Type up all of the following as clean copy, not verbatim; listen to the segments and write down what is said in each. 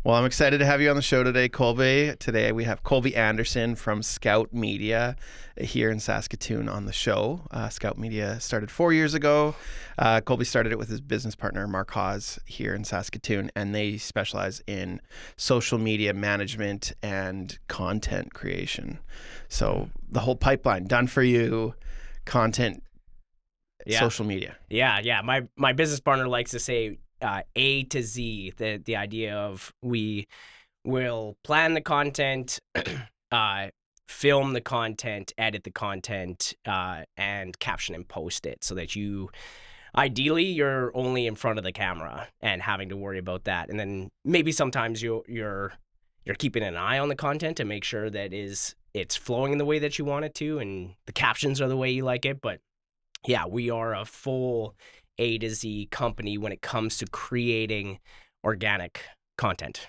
Well, I'm excited to have you on the show today, Colby. Today we have Colby Anderson from Scout Media here in Saskatoon on the show. Scout Media started 4 years ago. Colby started it with his business partner, Mark Hawes, here in Saskatoon, and they specialize in social media management and content creation. So the whole pipeline done for you, content, social media. Yeah. My business partner likes to say A to Z, the idea of we will plan the content, film the content, edit the content, and caption and post it so that ideally you're only in front of the camera and having to worry about that. And then maybe sometimes you're keeping an eye on the content to make sure that it's flowing in the way that you want it to and the captions are the way you like it. But yeah, we are a full A to Z company when it comes to creating organic content.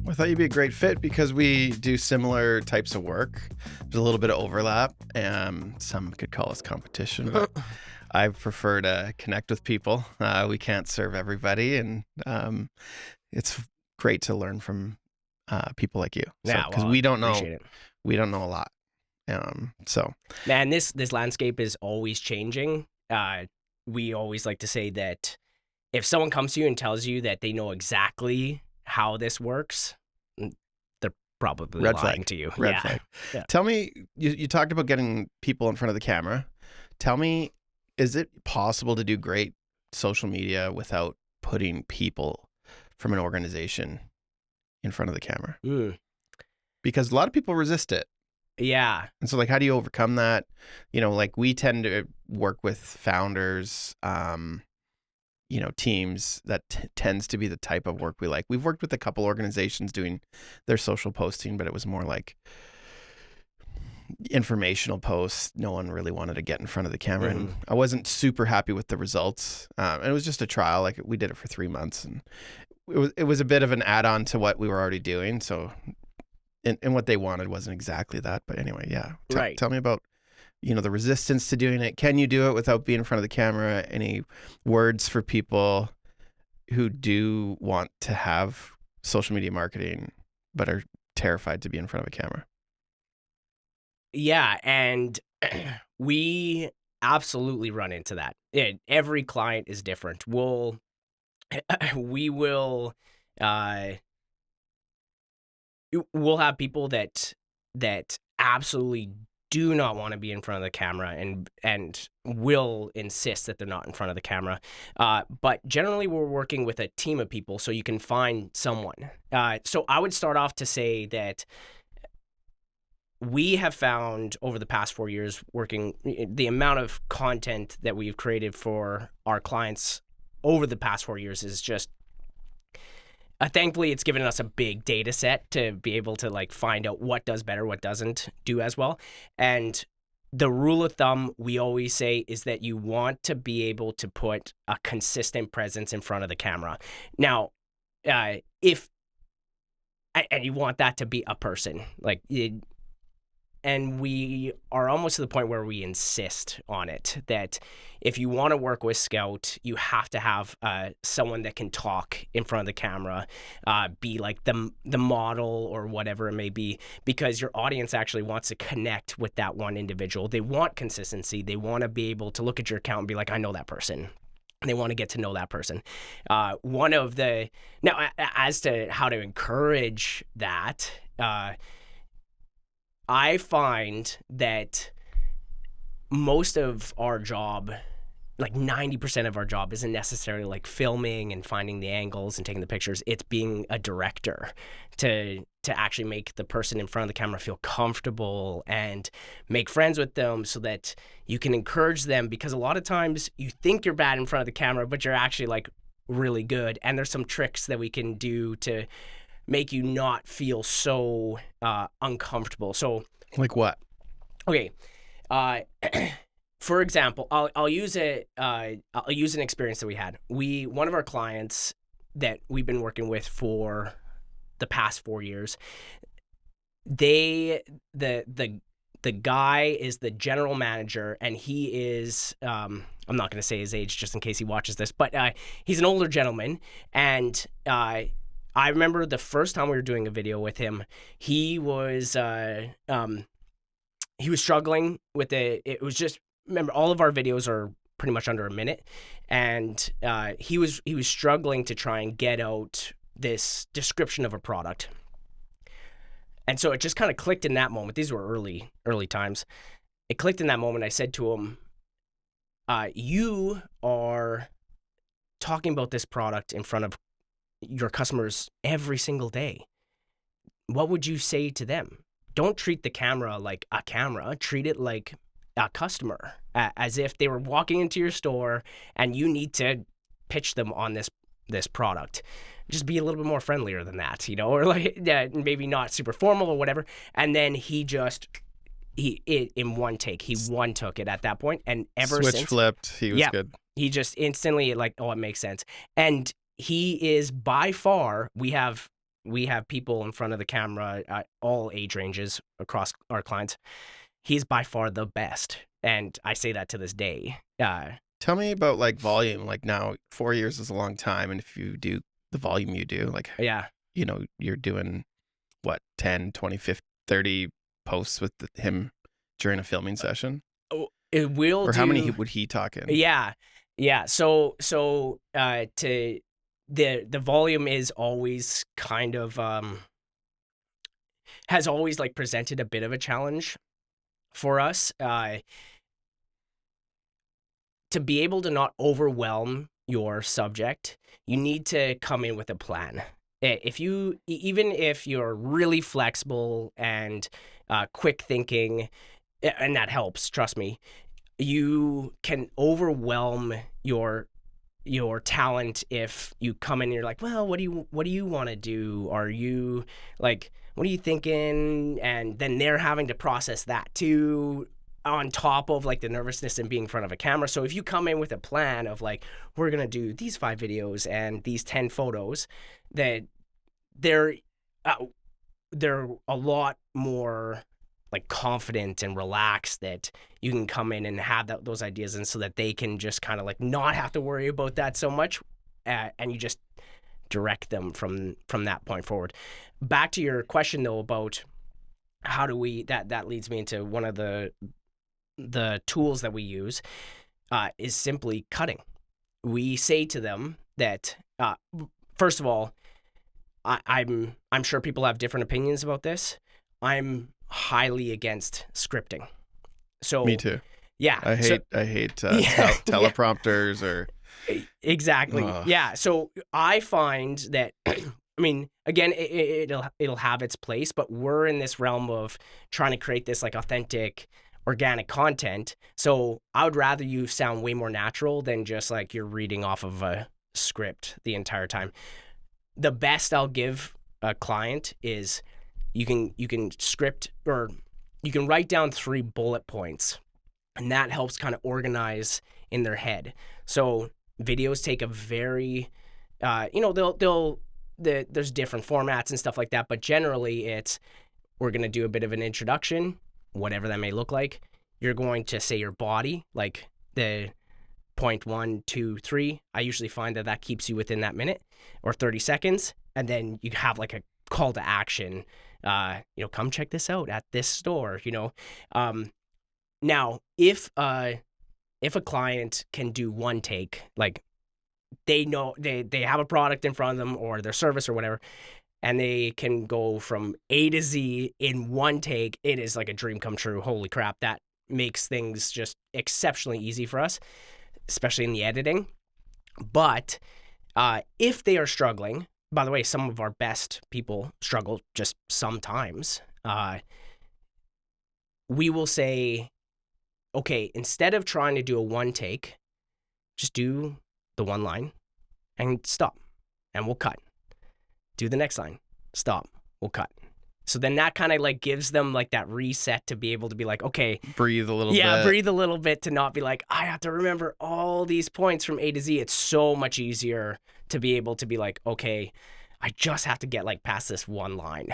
I thought you'd be a great fit because we do similar types of work. There's a little bit of overlap. Some could call us competition, but I prefer to connect with people. We can't serve everybody, and it's great to learn from people like you. Because we don't know, we don't know a lot. Man, this landscape is always changing. We always like to say that if someone comes to you and tells you that they know exactly how this works, they're probably lying to you. Red flag. Yeah. Tell me, you talked about getting people in front of the camera. Tell me, is it possible to do great social media without putting people from an organization in front of the camera? Because a lot of people resist it. Yeah. And so, like, how do you overcome that? Like, we tend to work with founders, teams that tends to be the type of work we like. We've worked with a couple organizations doing their social posting, but it was more like informational posts. No one really wanted to get in front of the camera. And I wasn't super happy with the results. And it was just a trial. Like, we did it for 3 months, and it was a bit of an add-on to what we were already doing. So, and what they wanted wasn't exactly that. But anyway, yeah. Tell me about, the resistance to doing it. Can you do it without being in front of the camera? Any words for people who do want to have social media marketing but are terrified to be in front of a camera? Yeah, and we absolutely run into that. Every client is different. We'll have people that absolutely do not want to be in front of the camera and will insist that they're not in front of the camera. But generally we're working with a team of people, so you can find someone. So I would start off to say that we have found over the past 4 years working, the amount of content that we've created for our clients over the past 4 years is just, thankfully, it's given us a big data set to be able to find out what does better, what doesn't do as well. And the rule of thumb we always say is that you want to be able to put a consistent presence in front of the camera. Now, and you want that to be a person, and we are almost to the point where we insist on it, that if you want to work with Scout, you have to have someone that can talk in front of the camera, be like the model or whatever it may be, because your audience actually wants to connect with that one individual. They want consistency. They want to be able to look at your account and be like, I know that person. They want to get to know that person. Now, as to how to encourage that, I find that most of our job, 90% of our job, isn't necessarily filming and finding the angles and taking the pictures. It's being a director to actually make the person in front of the camera feel comfortable and make friends with them so that you can encourage them, because a lot of times you think you're bad in front of the camera, but you're actually really good. And there's some tricks that we can do to make you not feel so uncomfortable. So, like what? Okay, for example, I'll use an experience that we had. One of our clients that we've been working with for the past 4 years, the guy is the general manager, and he is I'm not going to say his age just in case he watches this, but he's an older gentleman. And I remember the first time we were doing a video with him, he was struggling with it. It was just, remember, all of our videos are pretty much under a minute, and he was struggling to try and get out this description of a product. And so it just kind of clicked in that moment. These were early times. It clicked in that moment. I said to him, you are talking about this product in front of your customers every single day. What would you say to them? Don't treat the camera like a camera. Treat it like a customer, as if they were walking into your store and you need to pitch them on this product. Just be a little bit more friendlier than that, or like maybe not super formal or whatever. And then in one take, he one took it at that point, and ever Switch since, flipped. He was good. He just instantly like, oh, it makes sense. And he is by far, we have people in front of the camera at all age ranges across our clients. He's by far the best, and I say that to this day. Tell me about like volume. Like now, 4 years is a long time, and if you do the volume you do, like you're doing what, 10, 20, 50, 30 posts with him during a filming session? It will. Or how many would he talk in? Yeah. So the volume is always kind of has always like presented a bit of a challenge for us, to be able to not overwhelm your subject. You need to come in with a plan. Even if you're really flexible and quick thinking, and that helps, trust me, you can overwhelm your talent if you come in and you're like, well, what do you want to do? Are you like, what are you thinking? And then they're having to process that too, on top of like the nervousness and being in front of a camera. So if you come in with a plan of like, we're going to do these 5 videos and these 10 photos, that they're a lot more like confident and relaxed, that you can come in and have those ideas, and so that they can just kind of like not have to worry about that so much, and you just direct them from that point forward. Back to your question though about how do we, that leads me into one of the tools that we use, is simply cutting. We say to them that first of all, I'm sure people have different opinions about this. I'm highly against scripting. So me too. Yeah, I hate teleprompters or exactly. Yeah, so I find that I mean, again, it'll have its place, but we're in this realm of trying to create this like authentic, organic content. So I would rather you sound way more natural than just like you're reading off of a script the entire time. The best I'll give a client is you can script, or you can write down 3 bullet points, and that helps kind of organize in their head. So videos take a very, there's different formats and stuff like that, but generally it's, we're going to do a bit of an introduction, whatever that may look like. You're going to say your body, like the point 1, 2, 3. I usually find that keeps you within that minute or 30 seconds. And then you have like a call to action, come check this out at this store, Now, if a client can do one take, like they know they have a product in front of them or their service or whatever, and they can go from A to Z in one take, it is like a dream come true. Holy crap, that makes things just exceptionally easy for us, especially in the editing. But if they are struggling, by the way, some of our best people struggle just sometimes, we will say, okay, instead of trying to do a one take, just do the one line and stop, and we'll cut. Do the next line, stop, we'll cut. So then that kind of like gives them like that reset to be able to be like, okay, breathe a little bit. Yeah, breathe a little bit, to not be like, I have to remember all these points from A to Z. It's so much easier to be able to be like, okay, I just have to get like past this one line.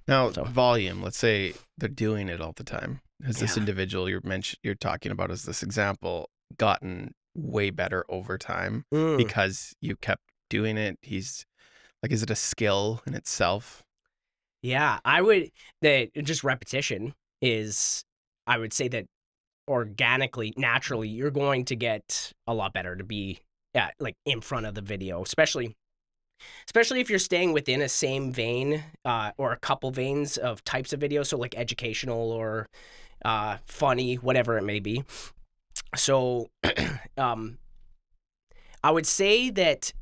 Now, volume, let's say they're doing it all the time. As this individual you're talking about as this example, gotten way better over time Mm. because you kept doing it? He's like, is it a skill in itself? Yeah, I would that just repetition is I would say that organically, naturally, you're going to get a lot better to be like in front of the video, especially if you're staying within a same vein or a couple veins of types of videos, so like educational or funny, whatever it may be. So I would say that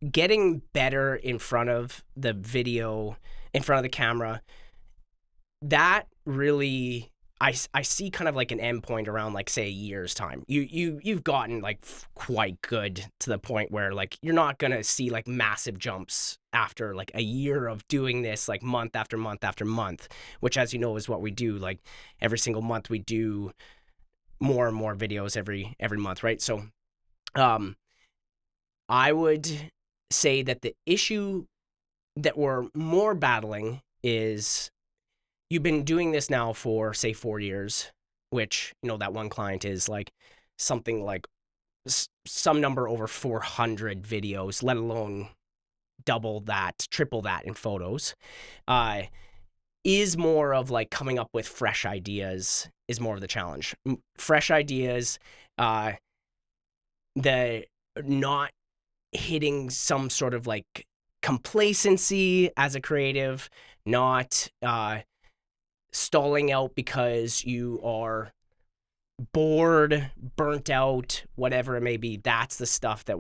getting better in front of the video, in front of the camera, that really I see kind of like an endpoint around like say a year's time. You've gotten like quite good to the point where like you're not gonna see like massive jumps after like a year of doing this like month after month after month, which as you know is what we do. Like every single month we do more and more videos every month, right? So I would say that the issue that we're more battling is you've been doing this now for say 4 years, which that one client is like something like some number over 400 videos, let alone double that, triple that in photos. Is more of like coming up with fresh ideas is more of the challenge. Fresh ideas, the not hitting some sort of like complacency as a creative, not stalling out because you are bored, burnt out, whatever it may be. That's the stuff that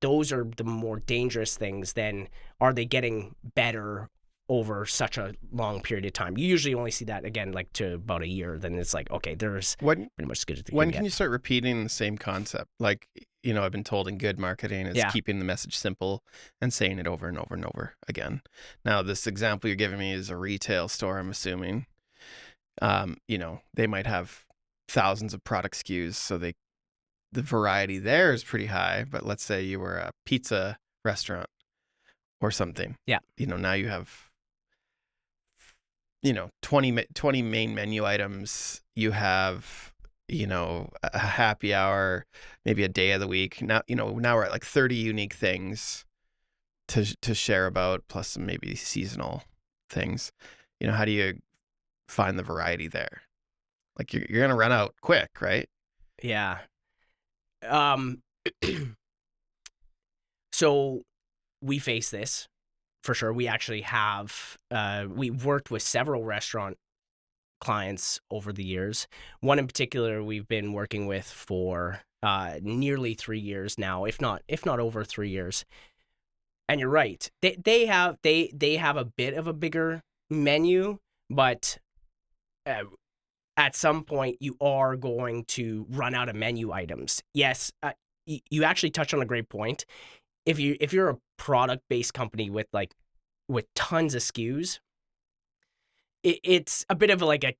those are the more dangerous things than are they getting better over such a long period of time. You usually only see that again like to about a year, then it's like, okay, there's When pretty much as good as they when can can get. you start repeating the same concept? Like, I've been told in good marketing is Yeah. keeping the message simple and saying it over and over and over again. Now, this example you're giving me is a retail store, I'm assuming. They might have thousands of product SKUs, so the variety there is pretty high. But let's say you were a pizza restaurant or something. Yeah. Now you have 20 main menu items. You have a happy hour, maybe a day of the week. Now we're at like 30 unique things to share about, plus some maybe seasonal things. How do you find the variety there? Like you're gonna run out quick, right? Yeah. So we face this for sure. We actually have we've worked with several restaurant clients over the years. One in particular we've been working with for nearly 3 years now, if not over 3 years. And you're right. They have a bit of a bigger menu, but at some point you are going to run out of menu items. Yes, you actually touched on a great point. If you're a product-based company with tons of SKUs, it's a bit of like a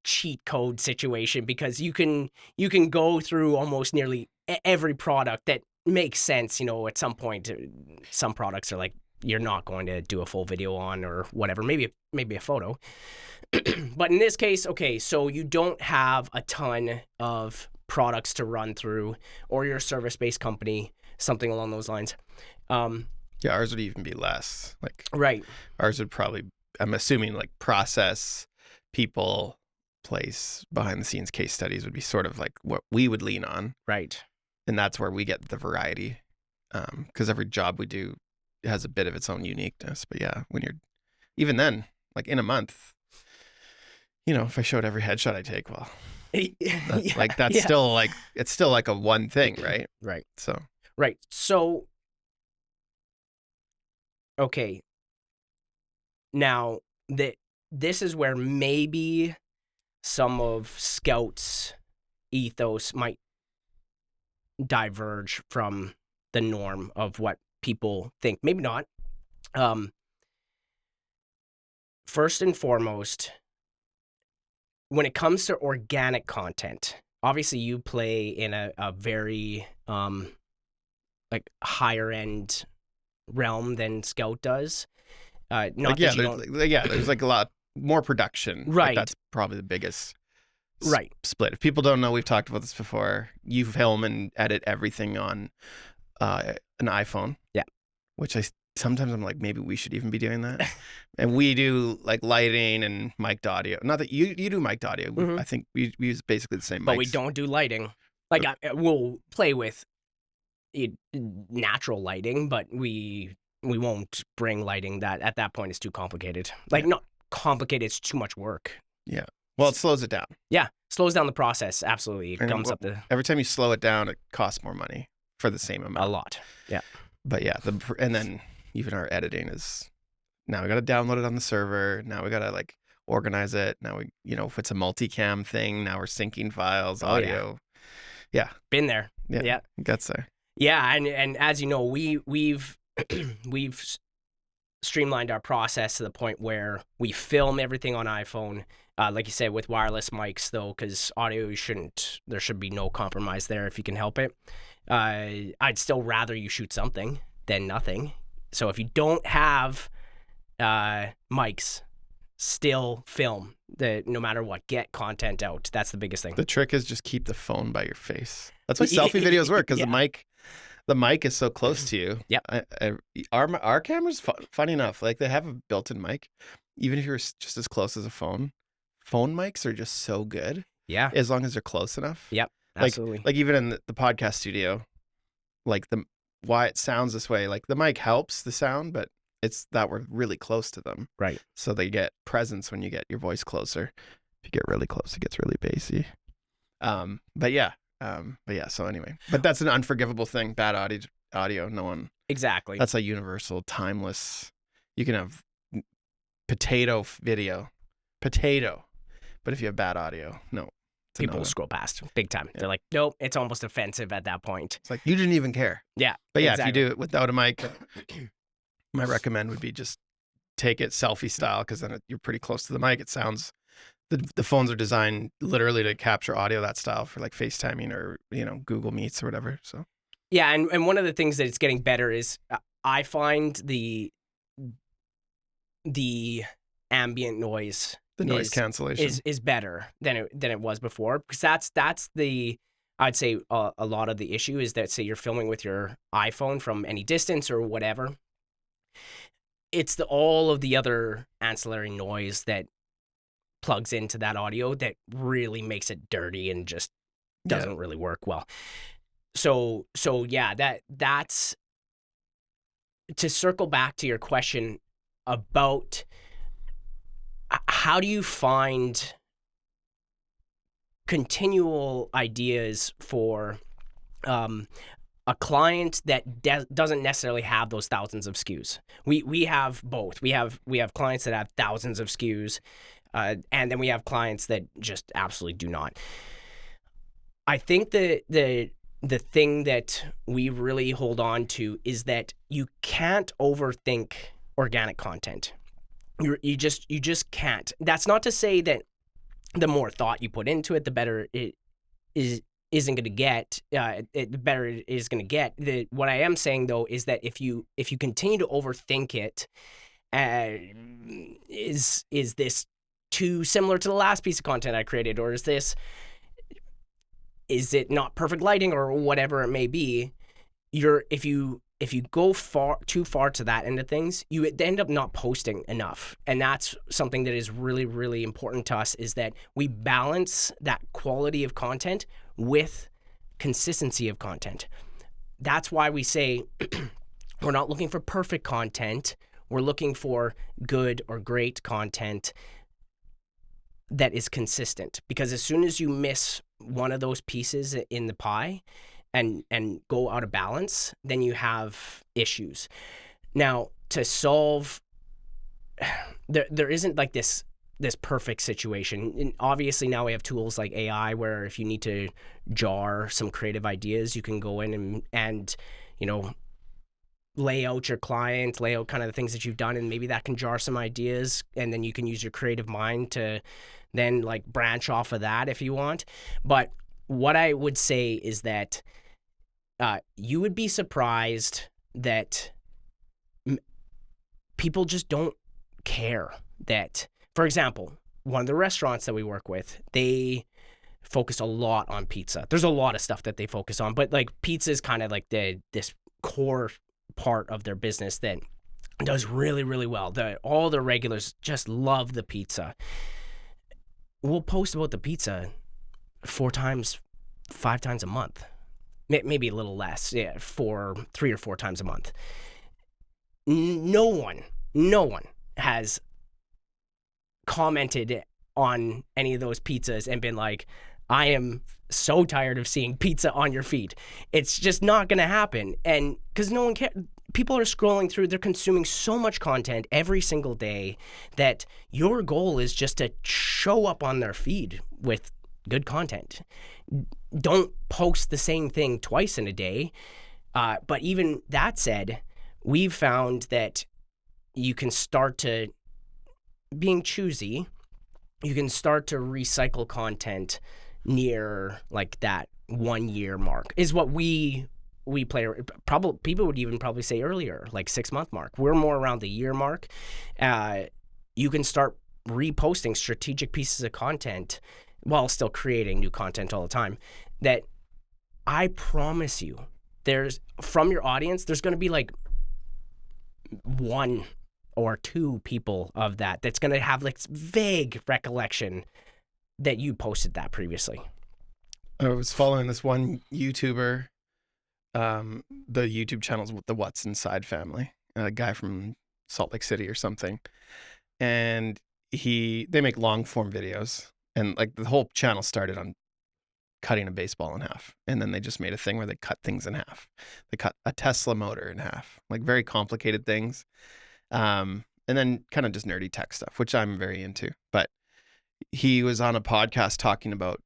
cheat code situation because you can go through almost nearly every product that makes sense. At some point, some products are like you're not going to do a full video on or whatever. Maybe a photo. But in this case, okay, so you don't have a ton of products to run through, or you're a service-based company, something along those lines. Yeah, ours would even be less. Like Right. ours would probably, I'm assuming, like process, people, place, behind the scenes case studies would be sort of like what we would lean on. Right. And that's where we get the variety. Because every job we do has a bit of its own uniqueness. But yeah, when you're, even then, like in a month, if I showed every headshot I take, well, that's still like, it's still like a one thing, right? Right. So. Right. So, okay. Now, this is where maybe some of Scout's ethos might diverge from the norm of what people think. Maybe not. First and foremost, when it comes to organic content, obviously you play in a very like higher end realm than Scout does. Not there's like a lot more production. Right. Like that's probably the biggest Right. split. If people don't know, we've talked about this before. You film and edit everything on an iPhone. Yeah. Which sometimes I'm like, maybe we should even be doing that. And we do like lighting and mic'd audio. Not that you do mic'd audio. Mhm. I think we use basically the same mics. But we don't do lighting. Like we'll play with natural lighting, but we won't bring lighting. That at that point is too complicated. Like not complicated, it's too much work. Yeah. Well, it slows it down. Yeah, slows down the process. Absolutely, it And gums up the every time you slow it down, it costs more money for the same amount. a lot. Yeah. But yeah, and then even our editing is now we got to download it on the server. Now we got to like organize it. Now we, if it's a multicam thing, now we're syncing files, audio. Yeah. Been there. Yeah. Gets there. Yeah, and as you know, we've streamlined our process to the point where we film everything on iPhone. Like you said, with wireless mics though, because audio there should be no compromise there if you can help it. I'd still rather you shoot something than nothing. So if you don't have mics, still film. No matter what, get content out. That's the biggest thing. The trick is just keep the phone by your face. That's what selfie videos work, because the mic is so close to you. Yep. Our cameras, funny enough, like they have a built-in mic. Even if you're just as close as a phone mics are just so good. Yeah. As long as they're close enough. Yep. Absolutely. Like even in the podcast studio, like why it sounds this way, like the mic helps the sound, but it's that we're really close to them. Right. So they get presence when you get your voice closer. If you get really close, it gets really bassy. But yeah. So anyway, but that's an unforgivable thing. Bad audio. No one. Exactly. That's a universal, timeless. You can have potato video, but if you have bad audio, no. People will scroll past big time. Yeah. They're like, nope, it's almost offensive at that point. It's like, you didn't even care. Yeah. But yeah, exactly. If you do it without a mic, my recommend would be just take it selfie style, because then you're pretty close to the mic. It sounds, the phones are designed literally to capture audio that style for like FaceTiming or, Google Meets or whatever. So yeah, and one of the things that it's getting better is I find the ambient noise. The noise cancellation is better than it was before, because that's the, I'd say a lot of the issue is that, say you're filming with your iPhone from any distance or whatever, it's all of the other ancillary noise that plugs into that audio that really makes it dirty and just doesn't really work well. So yeah, that's to circle back to your question about how do you find continual ideas for a client that doesn't necessarily have those thousands of SKUs. We have both. We have clients that have thousands of SKUs, and then we have clients that just absolutely do not. I think the thing that we really hold on to is that you can't overthink organic content. You just can't. That's not to say that the more thought you put into it, the better it isn't going to get. The better it is going to get. What I am saying though is that if you continue to overthink it, is this too similar to the last piece of content I created, or is it not perfect lighting, or whatever it may be? If you go too far to that end of things, you end up not posting enough. And that's something that is really, really important to us, is that we balance that quality of content with consistency of content. That's why we say we're not looking for perfect content. We're looking for good or great content that is consistent. Because as soon as you miss one of those pieces in the pie, and go out of balance, then you have issues. Now, to solve, there isn't like this perfect situation. And obviously now we have tools like AI, where if you need to jar some creative ideas, you can go in and lay out your client, lay out kind of the things that you've done, and maybe that can jar some ideas, and then you can use your creative mind to then like branch off of that if you want. But what I would say is that you would be surprised that people just don't care. That, for example, one of the restaurants that we work with, they focus a lot on pizza. There's a lot of stuff that they focus on, but like pizza is kind of like this core part of their business that does really, really well. All the regulars just love the pizza. We'll post about the pizza 4 times, 5 times a month, maybe a little less, 3 or 4 times a month. No one has commented on any of those pizzas and been like, I am so tired of seeing pizza on your feed. It's just not going to happen. And because no one cares. People are scrolling through, they're consuming so much content every single day that your goal is just to show up on their feed with good content. Don't post the same thing twice in a day. But even that said, we've found that you can start to, being choosy, you can start to recycle content near like that 1 year mark is what we play. Probably people would even probably say earlier, like 6 month mark. We're more around the year mark. You can start reposting strategic pieces of content while still creating new content all the time. That I promise you, there's from your audience, there's going to be like 1 or 2 people of that's going to have like vague recollection that you posted that previously. I was following this one YouTuber. The YouTube channel's the What's Inside family, a guy from Salt Lake City or something, and they make long form videos, and like the whole channel started on cutting a baseball in half, and then they just made a thing where they cut things in half. They cut a Tesla motor in half, like very complicated things, and then kind of just nerdy tech stuff, which I'm very into. But he was on a podcast talking about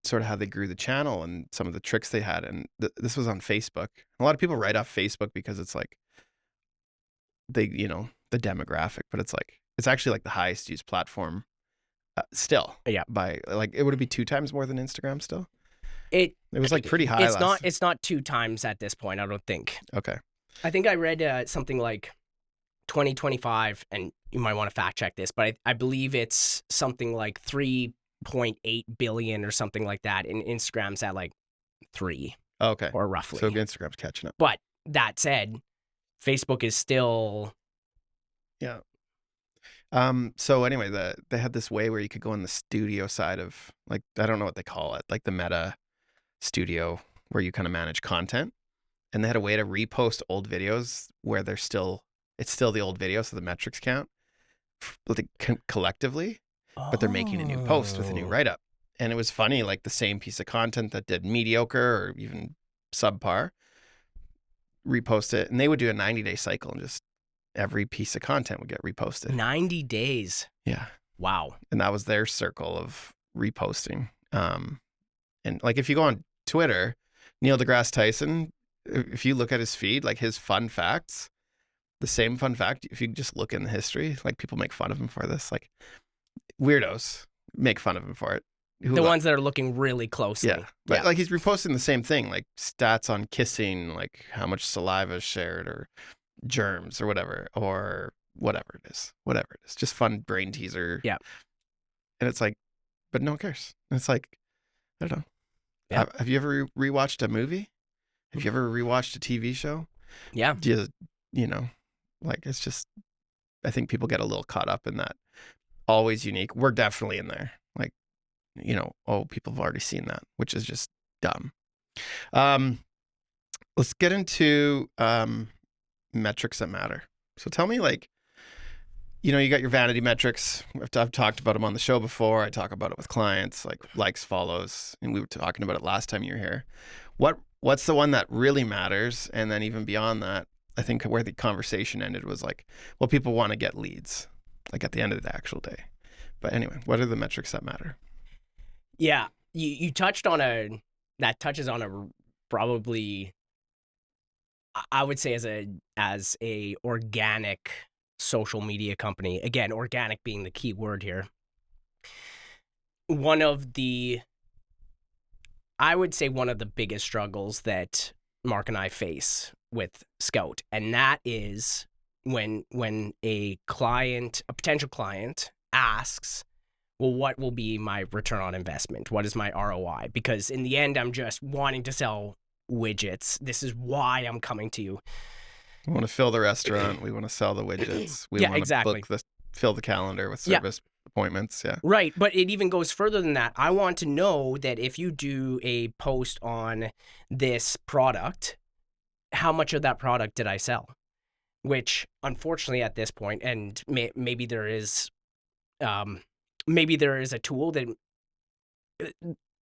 sort of how they grew the channel and some of the tricks they had. And this was on Facebook. A lot of people write off Facebook because it's like the demographic, but it's actually like the highest used platform still. Yeah. By like, it would be 2 times more than Instagram still. It was like pretty high. It's not 2 times at this point, I don't think. Okay. I think I read something like 2025, and you might want to fact check this, but I believe it's something like 3.8 billion or something like that, and Instagram's at like 3. Okay. Or roughly. So Instagram's catching up. But that said, Facebook is still... Yeah. So anyway, they had this way where you could go in the studio side of, like, I don't know what they call it, like the Meta studio where you kind of manage content. And they had a way to repost old videos where it's still the old video, so the metrics count collectively, but they're making a new post with a new write-up. And it was funny, like the same piece of content that did mediocre or even subpar, repost it, and they would do a 90-day cycle, and just every piece of content would get reposted. 90 days. Yeah. Wow. And that was their circle of reposting. And like if you go on Twitter, Neil deGrasse Tyson, if you look at his feed, like his fun facts, the same fun fact, if you just look in the history, like people make fun of him for this, like weirdos make fun of him for it. The ones that are looking really closely. Yeah. But like he's reposting the same thing, like stats on kissing, like how much saliva is shared or germs or whatever it is. Just fun brain teaser. Yeah. And it's like, but no one cares. And it's like, I don't know. Yeah. Have you ever rewatched a movie? Have you ever rewatched a TV show? Yeah. Like it's just, I think people get a little caught up in that. Always unique. We're definitely in there. Like, people have already seen that, which is just dumb. Let's get into metrics that matter. So tell me, like, you got your vanity metrics. I've talked about them on the show before. I talk about it with clients, like likes, follows, and we were talking about it last time you were here. What's the one that really matters? And then even beyond that, I think where the conversation ended was like, well, people want to get leads, like at the end of the actual day. But anyway, what are the metrics that matter? Yeah, you touched on that touches on a probably, I would say as a organic social media company. Again, organic being the key word here. I would say one of the biggest struggles that Mark and I face with Scout, and that is when a potential client asks, well, what will be my return on investment? What is my ROI? Because in the end, I'm just wanting to sell widgets. This is why I'm coming to you. We want to fill the restaurant. We want to sell the widgets. We Yeah, want exactly. to fill the calendar with Yeah. service appointments. Yeah. Right. But it even goes further than that. I want to know that if you do a post on this product, how much of that product did I sell? Which, unfortunately, at this point, and maybe there is a tool that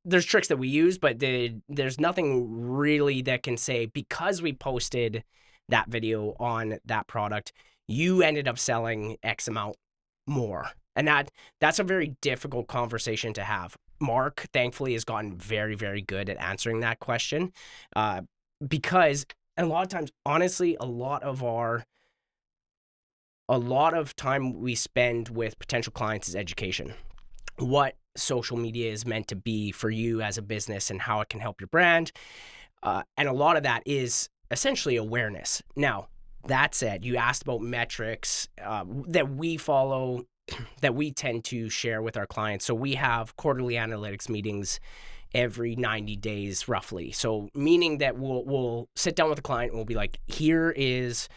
there's tricks that we use, but there's nothing really that can say, because we posted that video on that product, you ended up selling X amount more. And that's a very difficult conversation to have. Mark, thankfully, has gotten very, very good at answering that question, because a lot of times, honestly, a lot of time we spend with potential clients is education. What social media is meant to be for you as a business and how it can help your brand. And a lot of that is essentially awareness. Now, that said, you asked about metrics that we follow, that we tend to share with our clients. So we have quarterly analytics meetings every 90 days, roughly. So meaning that we'll sit down with a client and we'll be like, here is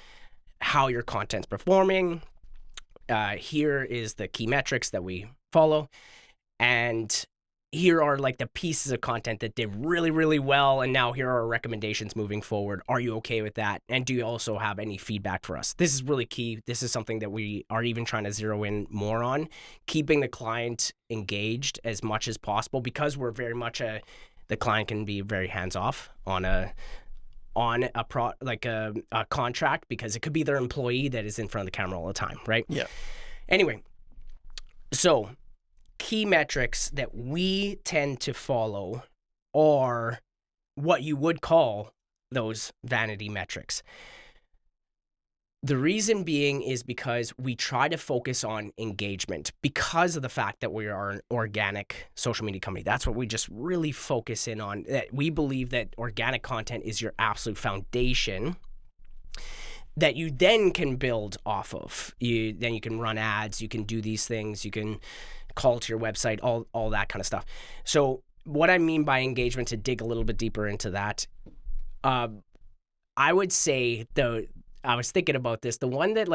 how your content's performing. Here is the key metrics that we follow. And here are like the pieces of content that did really, really well. And now here are our recommendations moving forward. Are you okay with that? And do you also have any feedback for us? This is really key. This is something that we are even trying to zero in more on, keeping the client engaged as much as possible, because we're very much the client can be very hands-off on a contract, because it could be their employee that is in front of the camera all the time, right? Yeah. Anyway, so key metrics that we tend to follow are what you would call those vanity metrics. The reason being is because we try to focus on engagement because of the fact that we are an organic social media company. That's what we just really focus in on. That we believe that organic content is your absolute foundation that you then can build off of. Then you can run ads, you can do these things, you can call to your website, all that kind of stuff. So what I mean by engagement, to dig a little bit deeper into that, I would say I was thinking about this. The one that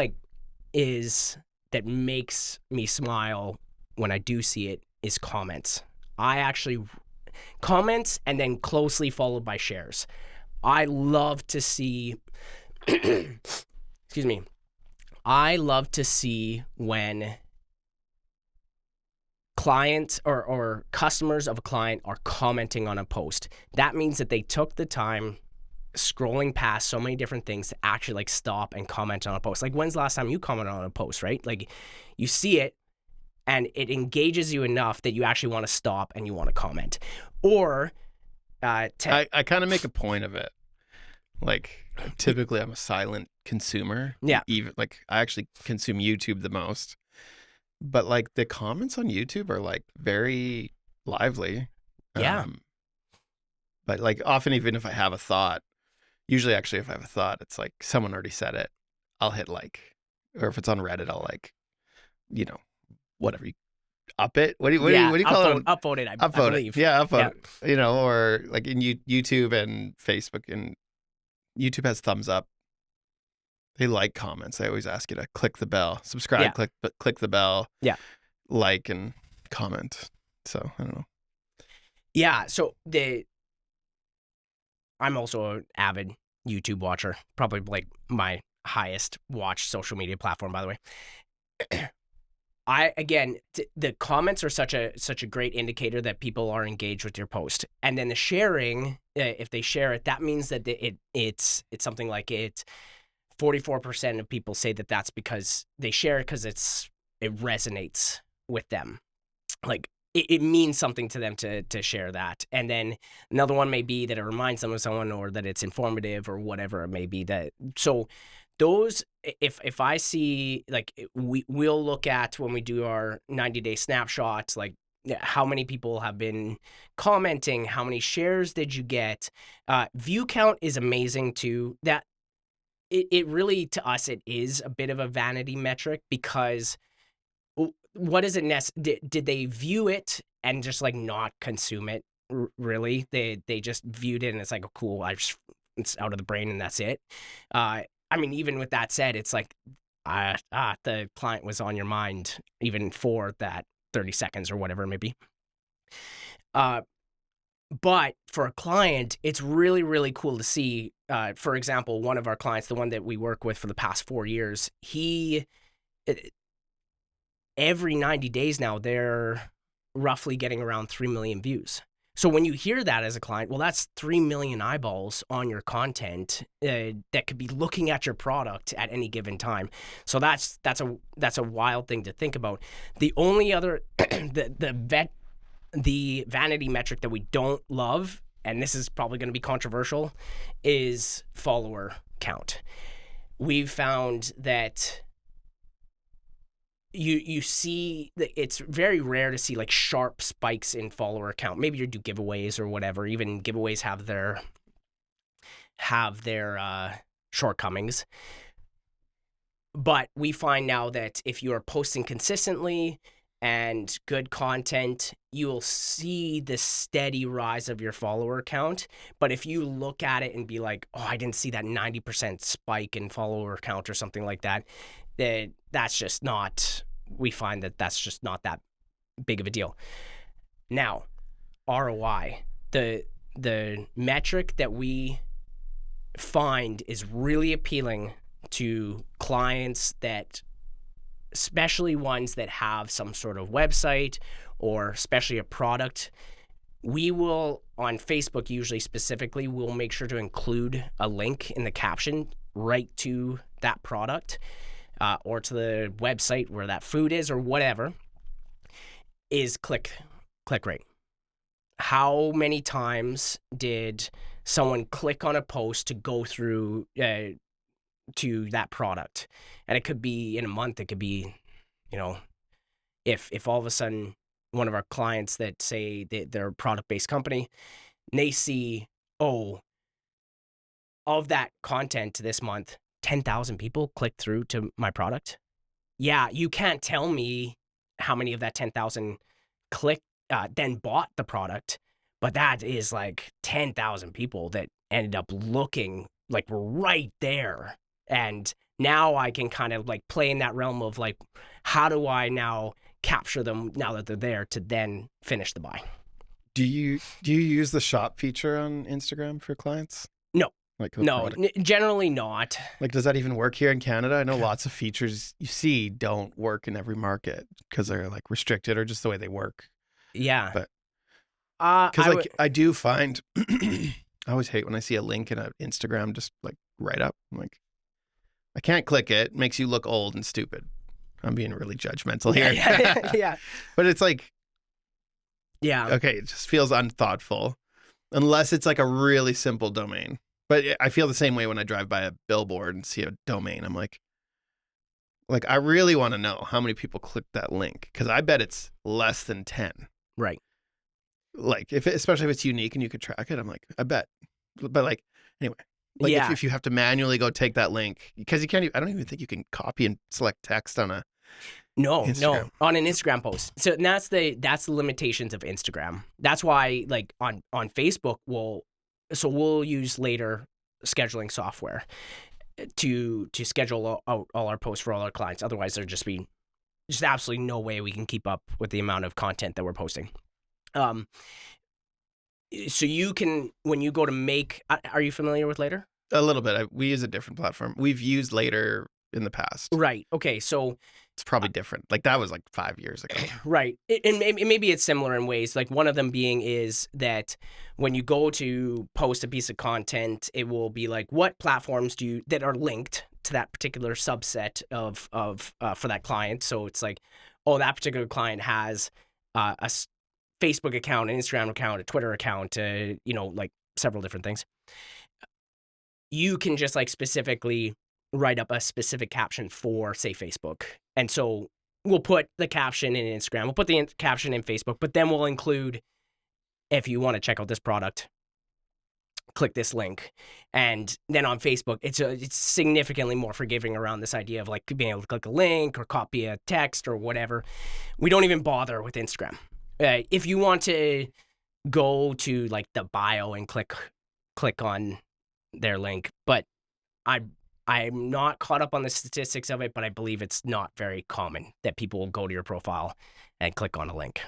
that makes me smile when I do see it is comments. Comments, and then closely followed by shares. I love to see, excuse me. I love to see when clients or customers of a client are commenting on a post. That means that they took the time scrolling past so many different things to actually stop and comment on a post. Like, when's the last time you commented on a post, right? Like, you see it and it engages you enough that you actually want to stop and you want to comment. Or I kind of make a point of it. Like, typically I'm a silent consumer. Yeah. Even I actually consume YouTube the most. But the comments on YouTube are very lively. Yeah. But often, even if I have a thought, usually actually if I have a thought, it's someone already said it. I'll hit or if it's on Reddit, I'll whatever you up it. What do you call it? Upvote it. I believe. Yeah, upvote. Yeah. Or in YouTube and Facebook, and YouTube has thumbs up. They like comments. They always ask you to click the bell, subscribe, click the bell, like and comment. So I don't know. Yeah. So I'm also an avid YouTube watcher, probably my highest watched social media platform, by the way. The comments are such a great indicator that people are engaged with your post. And then the sharing, if they share it, that means that it's something like 44% of people say that that's because they share it because it resonates with them. It means something to them to share that. And then another one may be that it reminds them of someone, or that it's informative, or whatever it may be. So those, if I see, we'll look at when we do our 90-day snapshots, how many people have been commenting, how many shares did you get? View count is amazing too. That it really, to us, it is a bit of a vanity metric, because what is it did they view it and just like not consume it? Really, they just viewed it and it's like, oh, cool, it's out of the brain and that's it. I mean, even with that said, it's like the client was on your mind even for that 30 seconds or whatever it may be. But for a client, it's really, really cool to see. For example, one of our clients, the one that we work with for the past 4 years, every 90 days now, they're roughly getting around 3 million views. So when you hear that as a client, well, that's 3 million eyeballs on your content that could be looking at your product at any given time. So that's a wild thing to think about. The only other the vanity metric that we don't love, and this is probably going to be controversial, is follower count. We've found that you see that it's very rare to see like sharp spikes in follower count. Maybe you do giveaways or whatever. Even giveaways have their shortcomings. But we find now that if you are posting consistently and good content, you will see the steady rise of your follower count. But if you look at it and be like, oh, I didn't see that 90% spike in follower count or something like that, that's just not, we find that that's just not that big of a deal. Now, ROI, the metric that we find is really appealing to clients, that especially ones that have some sort of website or especially a product. We will, on Facebook usually specifically, we'll make sure to include a link in the caption right to that product or to the website where that food is or whatever, is click rate. How many times did someone click on a post to go through to that product? And it could be in a month, it could be, if all of a sudden one of our clients that say they're a product-based company, and they see, oh, of that content this month, 10,000 people clicked through to my product. Yeah, you can't tell me how many of that 10,000 then bought the product, but that is like 10,000 people that ended up looking like right there. And now I can kind of like play in that realm of like, how do I now capture them now that they're there to then finish the buy? Do you use the shop feature on Instagram for clients? No. Like no, generally not. Like, does that even work here in Canada? I know lots of features you see don't work in every market because they're like restricted or just the way they work. Yeah. But because I do find I always hate when I see a link in an Instagram just like right up. I'm like, I can't click it. It makes you look old and stupid. I'm being really judgmental here. Yeah. But it's like, yeah. Okay, it just feels unthoughtful unless it's like a really simple domain. But I feel the same way when I drive by a billboard and see a domain. I'm like I really want to know how many people clicked that link, because I bet it's less than 10. Right. Like especially if it's unique and you could track it, I'm like, I bet. But like, anyway, like if you have to manually go take that link, because you can't even, I don't even think you can copy and select text on a Instagram. No, on an Instagram post. So that's the limitations of Instagram. That's why like on Facebook we'll use later scheduling software to schedule out all our posts for all our clients. Otherwise, there'd just be absolutely no way we can keep up with the amount of content that we're posting. So you can, when you go to make, are you familiar with Later? A little bit. We use a different platform. We've used Later in the past. Right. Okay. So it's probably different. Like that was like 5 years ago. Right. And maybe it's similar in ways. Like one of them being is that when you go to post a piece of content, it will be like, what platforms that are linked to that particular subset of for that client. So it's like, oh, that particular client has a Facebook account, an Instagram account, a Twitter account, like several different things. You can just like specifically write up a specific caption for, say, Facebook. And so we'll put the caption in Instagram, we'll put the caption in Facebook, but then we'll include, if you want to check out this product, click this link. And then on Facebook, it's significantly more forgiving around this idea of like being able to click a link or copy a text or whatever. We don't even bother with Instagram. If you want to go to like the bio and click on their link, but I'm not caught up on the statistics of it, but I believe it's not very common that people will go to your profile and click on a link.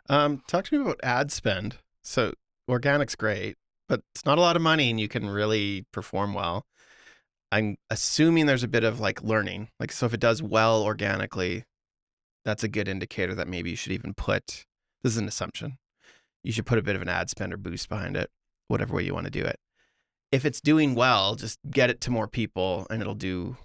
Talk to me about ad spend. So organic's great, but it's not a lot of money and you can really perform well. I'm assuming there's a bit of like learning. Like, so if it does well organically, that's a good indicator that maybe you should even put, this is an assumption, you should put a bit of an ad spend or boost behind it, whatever way you want to do it. If it's doing well, just get it to more people and it'll do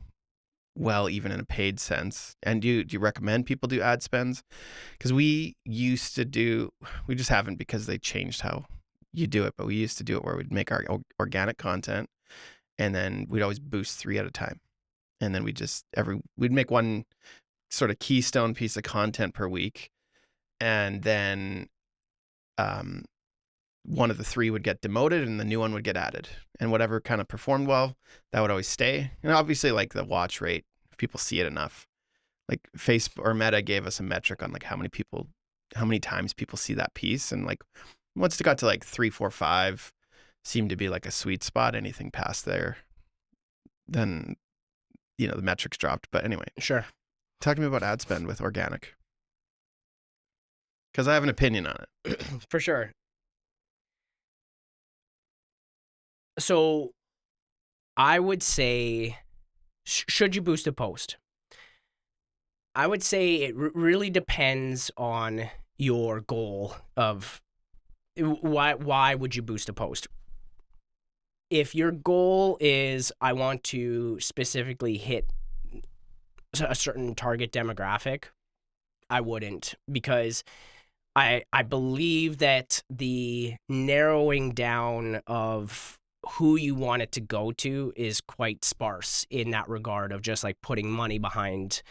well even in a paid sense. And do you recommend people do ad spends? Because we used to do, we just haven't because they changed how you do it, but we used to do it where we'd make our organic content and then we'd always boost 3 at a time. And then we'd make one sort of keystone piece of content per week. And then one of the 3 would get demoted and the new one would get added. And whatever kind of performed well, that would always stay. And obviously like the watch rate, if people see it enough, like Facebook or Meta gave us a metric on like how many times people see that piece. And like once it got to like 3, 4, 5 seemed to be like a sweet spot. Anything past there, then, the metrics dropped. But anyway, Sure. talk to me about ad spend with organic. Because I have an opinion on it. For sure. So I would say, should you boost a post? I would say it really depends on your goal of why would you boost a post? If your goal is, I want to specifically hit a certain target demographic, I wouldn't, because I believe that the narrowing down of who you want it to go to is quite sparse in that regard of just like putting money behind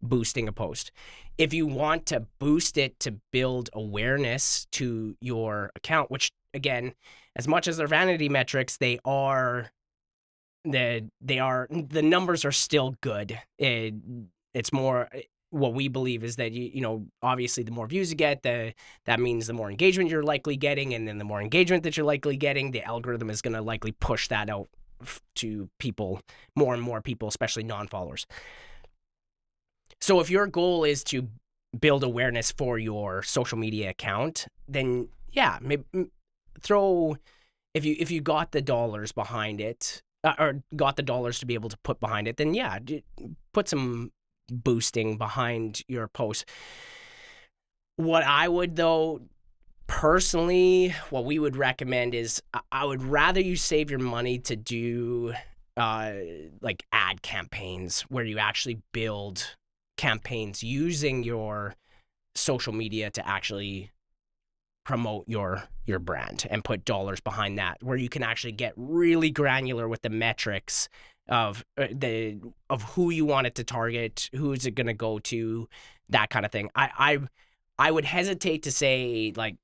boosting a post. If you want to boost it to build awareness to your account, which again, as much as they're vanity metrics, the numbers are still good. It's more what we believe is that obviously the more views you get, that means the more engagement you're likely getting, and then the more engagement that you're likely getting, the algorithm is going to likely push that out to people, more and more people, especially non-followers. So if your goal is to build awareness for your social media account, then yeah, maybe if you got the dollars behind it, or got the dollars to be able to put behind it, then yeah, put some boosting behind your post. What I would, though, personally, what we would recommend is I would rather you save your money to do like ad campaigns where you actually build campaigns using your social media to actually promote your brand and put dollars behind that, where you can actually get really granular with the metrics of who you want it to target, who's it going to go to, that kind of thing. I would hesitate to say like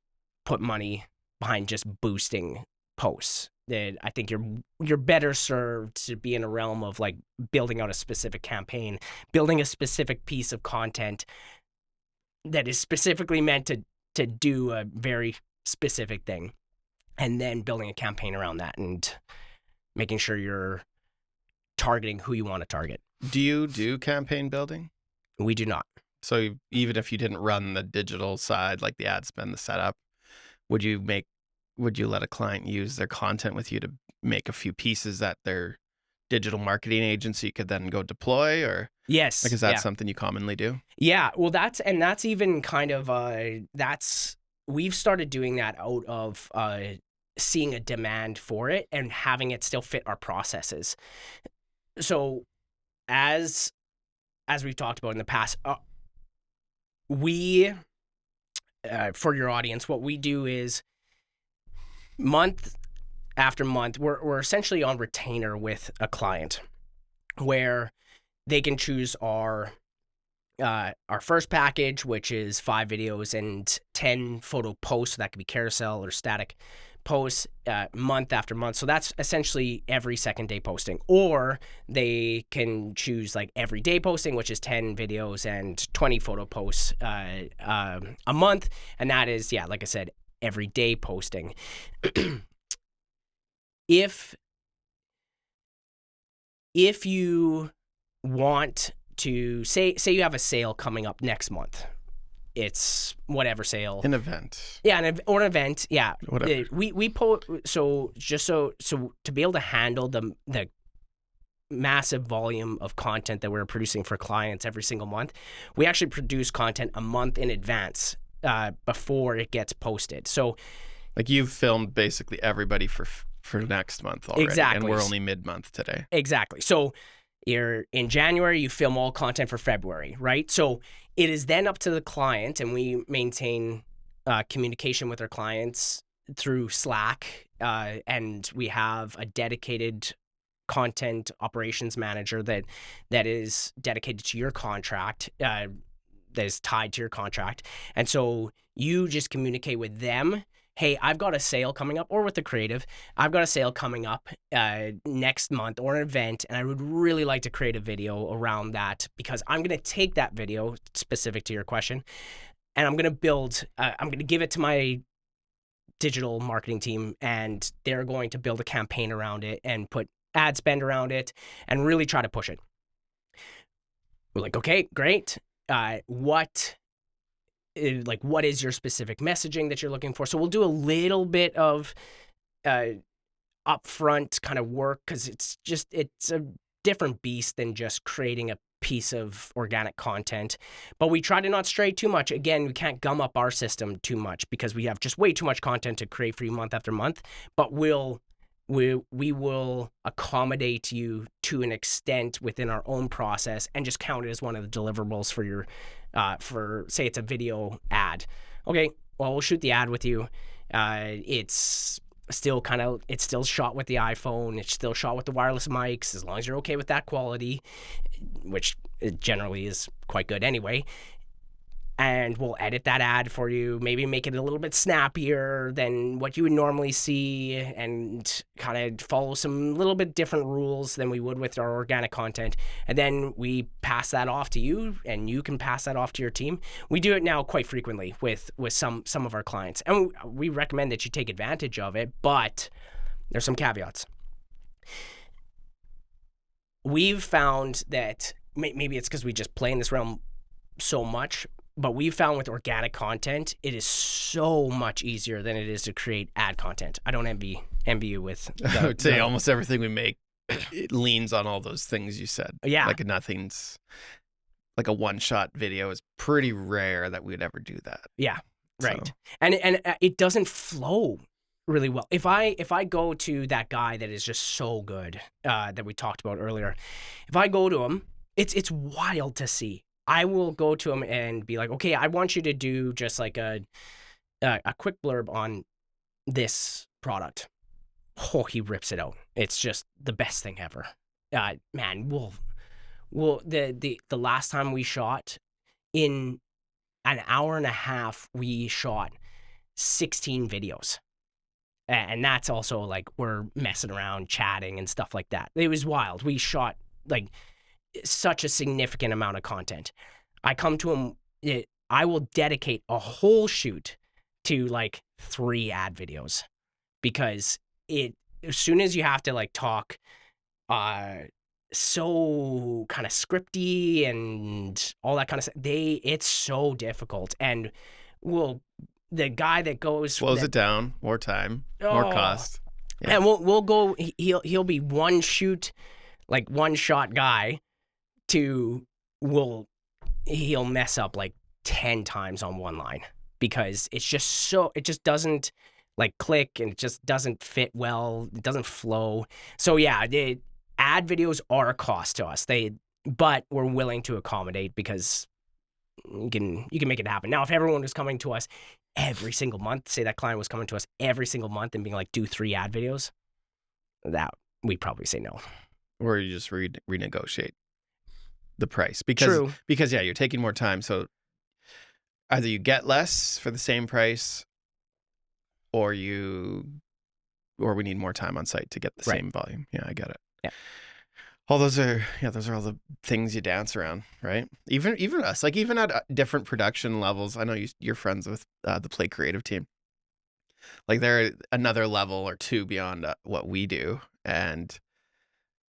put money behind just boosting posts. That I think you're better served to be in a realm of like building out a specific campaign, building a specific piece of content that is specifically meant to do a very specific thing, and then building a campaign around that and making sure you're targeting who you want to target. Do you do campaign building? We do not. So even if you didn't run the digital side, like the ad spend, the setup, would you let a client use their content with you to make a few pieces that their digital marketing agency could then go deploy? Or yes, like, is that something you commonly do? Yeah, well, that's even kind of we've started doing that out of seeing a demand for it and having it still fit our processes. So as we've talked about in the past, we for your audience, what we do is month after month, we're essentially on retainer with a client where they can choose our first package, which is 5 videos and 10 photo posts. So that could be carousel or static posts month after month. So that's essentially every second day posting. Or they can choose like every day posting, which is 10 videos and 20 photo posts a month. And that is, yeah, like I said, every day posting. If you want to say you have a sale coming up next month, it's whatever sale, An event. yeah, or an event, yeah. Whatever. So to be able to handle the massive volume of content that we're producing for clients every single month, we actually produce content a month in advance before it gets posted. So like you've filmed basically everybody for next month already. Exactly. And we're only mid-month today. Exactly. So you're in January, you film all content for February, right? So it is then up to the client, and we maintain communication with our clients through Slack, and we have a dedicated content operations manager that is dedicated to your contract, that is tied to your contract. And so you just communicate with them, hey, I've got a sale coming up, or with the creative, I've got a sale coming up next month or an event, and I would really like to create a video around that, because I'm going to take that video, specific to your question, and I'm going to give it to my digital marketing team, and they're going to build a campaign around it and put ad spend around it and really try to push it. We're like, okay, great. What is your specific messaging that you're looking for? So we'll do a little bit of upfront kind of work, because it's a different beast than just creating a piece of organic content. But we try to not stray too much. Again, we can't gum up our system too much, because we have just way too much content to create for you month after month. But we will accommodate you to an extent within our own process, and just count it as one of the deliverables for your for, say, it's a video ad. Okay, well, we'll shoot the ad with you. It's still shot with the iPhone. It's still shot with the wireless mics, as long as you're okay with that quality, which generally is quite good anyway. And we'll edit that ad for you, maybe make it a little bit snappier than what you would normally see, and kind of follow some little bit different rules than we would with our organic content. And then we pass that off to you, and you can pass that off to your team. We do it now quite frequently with some of our clients, and we recommend that you take advantage of it, but there's some caveats. We've found that maybe it's because we just play in this realm so much, but we've found with organic content, it is so much easier than it is to create ad content. I don't envy you with I would say almost everything we make, it leans on all those things you said. Yeah. Like nothing's, like a one-shot video is pretty rare that we'd ever do that. Yeah, right. So. And it doesn't flow really well. If I go to that guy that is just so good, that we talked about earlier, if I go to him, it's wild to see. I will go to him and be like, okay, I want you to do just like a quick blurb on this product. Oh, he rips it out. It's just the best thing ever. Man, the last time we shot, in an hour and a half, we shot 16 videos. And that's also like, we're messing around, chatting and stuff like that. It was wild. We shot like such a significant amount of content. I come to him, I will dedicate a whole shoot to like 3 ad videos, because as soon as you have to like talk so kind of scripty and all that kind of stuff, it's so difficult. And the guy that goes slows it down, more time, more cost. Yeah. And we'll go, he'll be one shoot, like one shot guy, to he'll mess up like 10 times on one line, because it just doesn't like click, and it just doesn't fit well. It doesn't flow. So yeah, the ad videos are a cost to us. But we're willing to accommodate, because you can make it happen. Now, if everyone was coming to us every single month, say that client was coming to us every single month and being like, do 3 ad videos, that we'd probably say no. Or you just renegotiate the price, because yeah, you're taking more time. So either you get less for the same price, or you or we need more time on site to get the Right. same volume. Yeah, I get it. Yeah. All those are all the things you dance around, right? Even us, like even at different production levels. I know you're friends with the Play Creative team. Like they're another level or two beyond what we do, and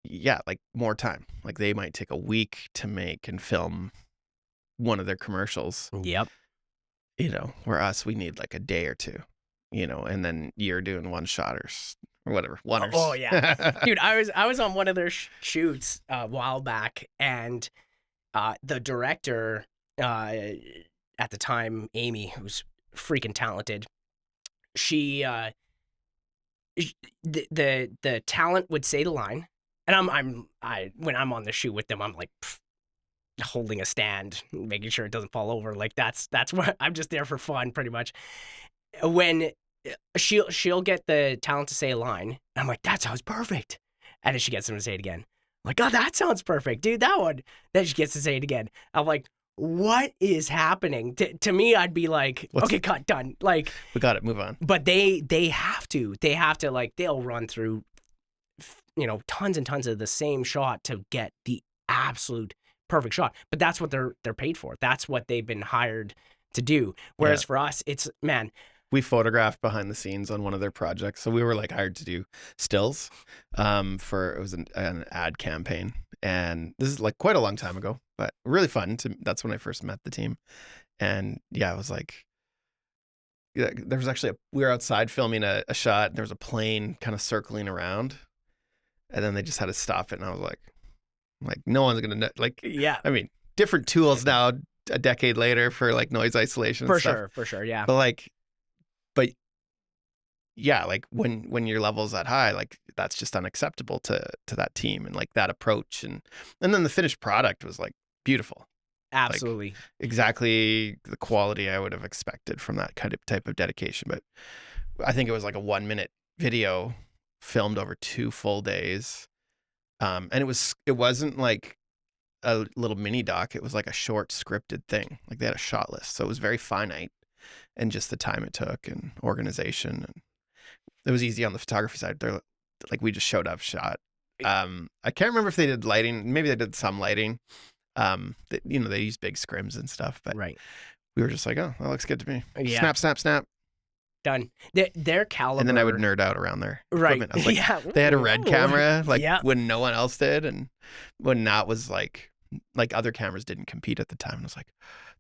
yeah, like more time. Like they might take a week to make and film one of their commercials. Yep. Where us, we need like a day or two, and then you're doing one shoters or whatever. Oneers. Oh yeah, dude. I was on one of their shoots a while back, and the director at the time, Amy, who's freaking talented, she the talent would say the line, and when I'm on the shoot with them, I'm like holding a stand, making sure it doesn't fall over. Like that's what I'm just there for fun, pretty much. When she'll get the talent to say a line, I'm like, that sounds perfect, and then she gets them to say it again. I'm like, oh, that sounds perfect, dude. That one. Then she gets to say it again. I'm like, what is happening? To me, I'd be like, okay, cut, done. Like, we got it, move on. But they have to like, they'll run through, tons and tons of the same shot to get the absolute perfect shot. But that's what they're paid for. That's what they've been hired to do. Whereas for us, it's, man, we photographed behind the scenes on one of their projects. So we were like hired to do stills it was an ad campaign. And this is like quite a long time ago, but really fun. That's when I first met the team. And yeah, it was like, there was actually we were outside filming a shot, and there was a plane kind of circling around, and then they just had to stop it. And I was like no one's going to know. Like, yeah, I mean, different tools now a decade later for like noise isolation. And stuff. For sure. Yeah. But yeah, like when your level's that high, like that's just unacceptable to that team, and like that approach, and then the finished product was like beautiful. Absolutely. Like, exactly the quality I would have expected from that kind of type of dedication. But I think it was like a 1-minute video filmed over 2 full days. And it wasn't like a little mini doc. It was like a short scripted thing. Like they had a shot list. So it was very finite, and just the time it took and organization, and it was easy on the photography side. They're like, we just showed up, shot. I can't remember if they did lighting. Maybe they did some lighting. They use big scrims and stuff, but right. We were just like, oh, that looks good to me. Yeah. Snap, snap, snap. Done. Their caliber. And then I would nerd out around their equipment. Right. I was like, yeah. They had a red camera, like yeah. when no one else did, and when that was like other cameras didn't compete at the time. And I was like,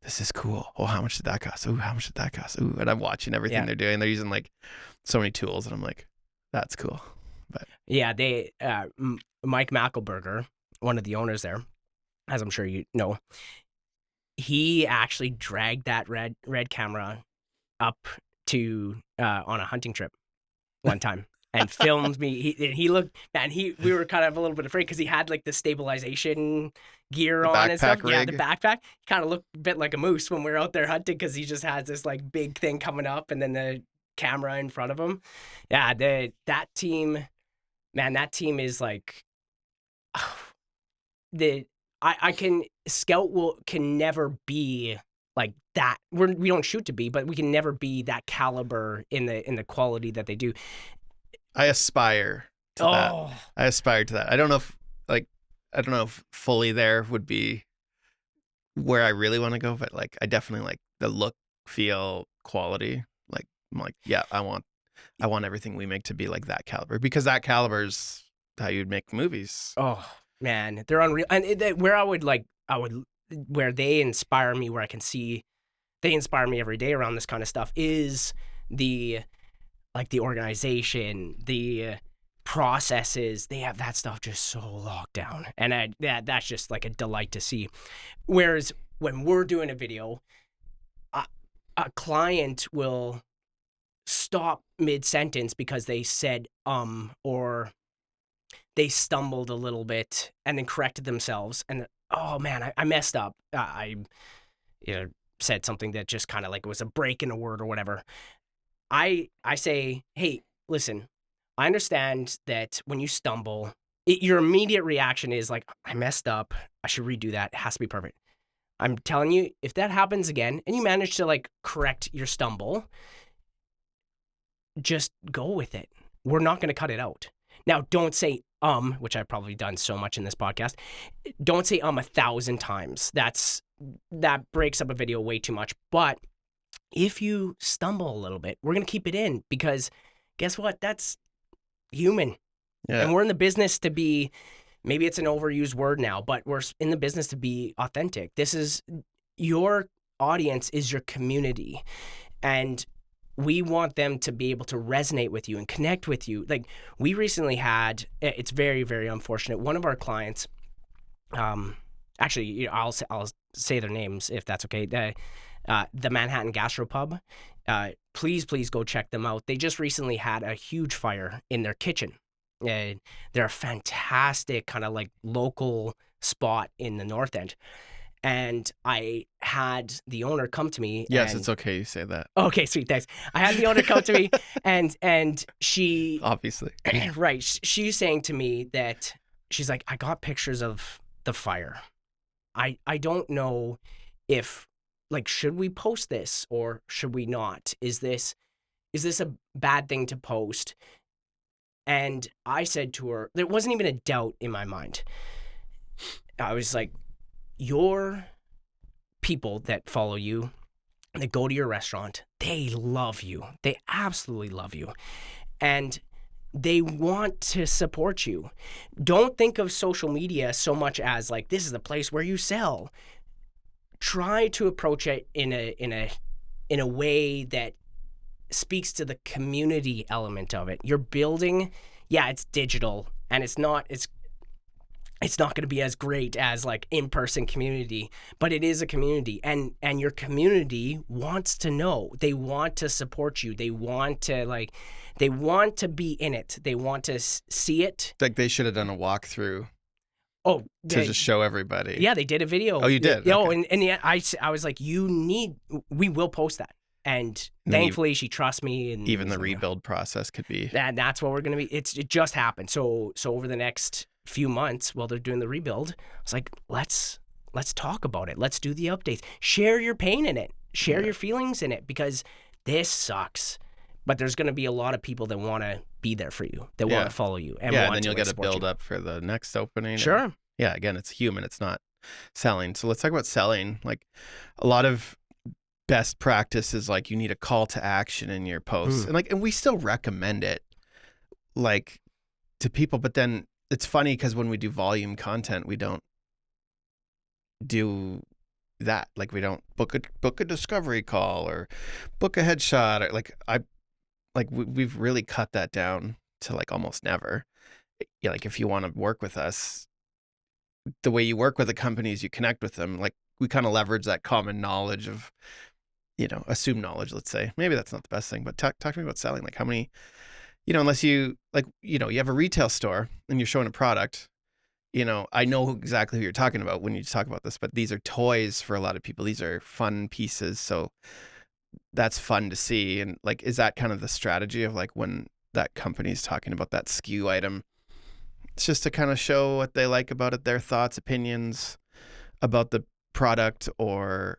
this is cool. Oh, how much did that cost? Ooh, how much did that cost? Ooh, and I'm watching everything they're doing. They're using like so many tools, and I'm like, that's cool. But yeah, they Mike Mackelberger, one of the owners there, as I'm sure you know, he actually dragged that red camera up to on a hunting trip one time and filmed me. He looked, man, we were kind of a little bit afraid because he had like the stabilization gear on and stuff. Rig. Yeah, the backpack. He kind of looked a bit like a moose when we were out there hunting because he just has this like big thing coming up and then the camera in front of him. Yeah, that team, man, that team is like Scout can never be like that. We don't shoot to be, but we can never be that caliber in the quality that they do. I aspire to that. I aspire to that. I don't know if fully there would be where I really want to go, but like I definitely like the look, feel, quality. Like I'm like, yeah, I want everything we make to be like that caliber, because that caliber is how you'd make movies. Oh man, they're unreal. And where they inspire me, where I can see they inspire me every day around this kind of stuff, is the organization, the processes. They have that stuff just so locked down, and that's just like a delight to see. Whereas when we're doing a video, a client will stop mid-sentence because they said or they stumbled a little bit and then corrected themselves, and oh man, I messed up. I said something that just kind of like was a break in a word or whatever. I say, hey, listen, I understand that when you stumble, your immediate reaction is like, I messed up. I should redo that. It has to be perfect. I'm telling you, if that happens again and you manage to like correct your stumble, just go with it. we're not going to cut it out. Now, don't say which I've probably done so much in this podcast. Don't say 1,000 times. That breaks up a video way too much. But if you stumble a little bit, we're going to keep it in, because guess what? That's human. Yeah. And we're in the business to be, maybe it's an overused word now, but we're in the business to be authentic. This is, your audience is your community. And we want them to be able to resonate with you and connect with you. Like, we recently had, it's very, very unfortunate, one of our clients, actually, I'll say their names if that's okay. The Manhattan Gastropub. Please go check them out. They just recently had a huge fire in their kitchen. They're a fantastic kind of like local spot in the North End. And I had the owner come to me. Yes, it's okay you say that. Okay, sweet, thanks. I had the owner come to me, and she obviously right. She's saying to me that she's like, I got pictures of the fire. I don't know if, like, should we post this or should we not? Is this a bad thing to post? And I said to her, there wasn't even a doubt in my mind. I was like, your people that follow you, that go to your restaurant, they love you. They absolutely love you. And they want to support you. Don't think of social media so much as like, this is the place where you sell. Try to approach it in a way that speaks to the community element of it. You're building, it's digital, and it's not going to be as great as like in-person community, but it is a community, and your community wants to know. They want to support you. They want to be in it. They want to see it. Like, they should have done a walkthrough. Oh, to just show everybody. Yeah, they did a video. Oh, you did? No, Okay. and yeah, I was like, we will post that. And thankfully, she trusts me. And even the rebuild process could be. That's what we're going to be. It just happened. So over the next few months, while they're doing the rebuild, I was like, let's talk about it. Let's do the updates. Share your pain in it. Share your feelings in it, because this sucks. But there's going to be a lot of people that want to be there for you, that want to follow you. And and then you'll get a build up for the next opening. Sure. And, again, it's human. It's not selling. So let's talk about selling. Like, a lot of best practice is like, you need a call to action in your posts. And we still recommend it, like, to people. But then it's funny, because when we do volume content, we don't do that. Like, we don't book a discovery call or book a headshot, or we've really cut that down to like almost never. Like, if you want to work with us, the way you work with the companies, you connect with them. Like, we kind of leverage that common knowledge of, assumed knowledge, let's say. Maybe that's not the best thing, but talk to me about selling. Like, how many, unless you, like, you have a retail store and you're showing a product, I know exactly who you're talking about when you talk about this, but these are toys for a lot of people. These are fun pieces. So that's fun to see. And like, is that kind of the strategy of like, when that company's talking about that SKU item, it's just to kind of show what they like about it, their thoughts, opinions about the product, or,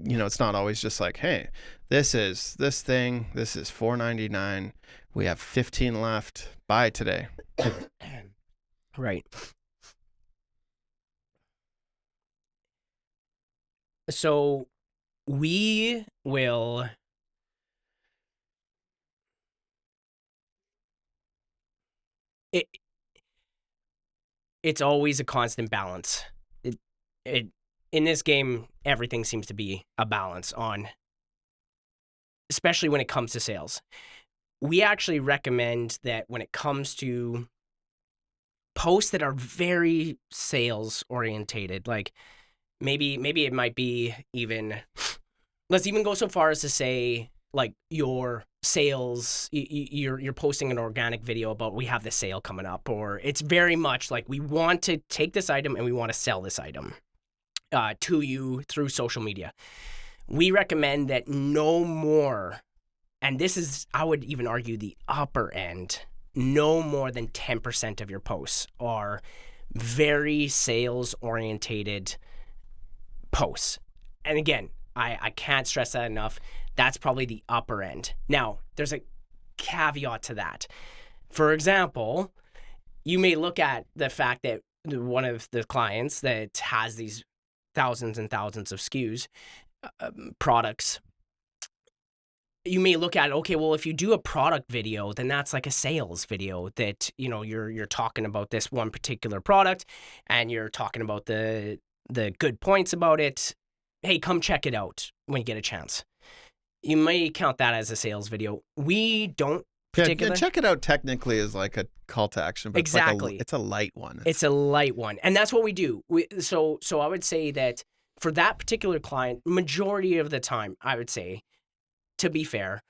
it's not always just like, hey, this is this thing, this is $4.99. We have 15 left. Buy today. Right. So we will it's always a constant balance. It in this game, everything seems to be a balance on, especially when it comes to sales. We actually recommend that when it comes to posts that are very sales orientated, like maybe it might be even, let's even go so far as to say, like, your sales, you're posting an organic video about, we have this sale coming up, or it's very much like, we want to take this item and we want to sell this item to you through social media. We recommend that no more, and this is, I would even argue, the upper end, no more than 10% of your posts are very sales orientated posts. And again, I can't stress that enough. That's probably the upper end. Now, there's caveat to that. For example, you may look at the fact that one of the clients that has these thousands and thousands of SKUs, products, you may look at, okay, well, if you do a product video, then that's like a sales video that, you know, you're talking about this one particular product and you're talking about the good points about it. Hey, come check it out when you get a chance. You may count that as a sales video. We don't particularly. Yeah, check it out technically is like a call to action, but exactly. it's a light one. It's a light one. And that's what we do. So I would say that for that particular client, majority of the time, I would say, to be fair,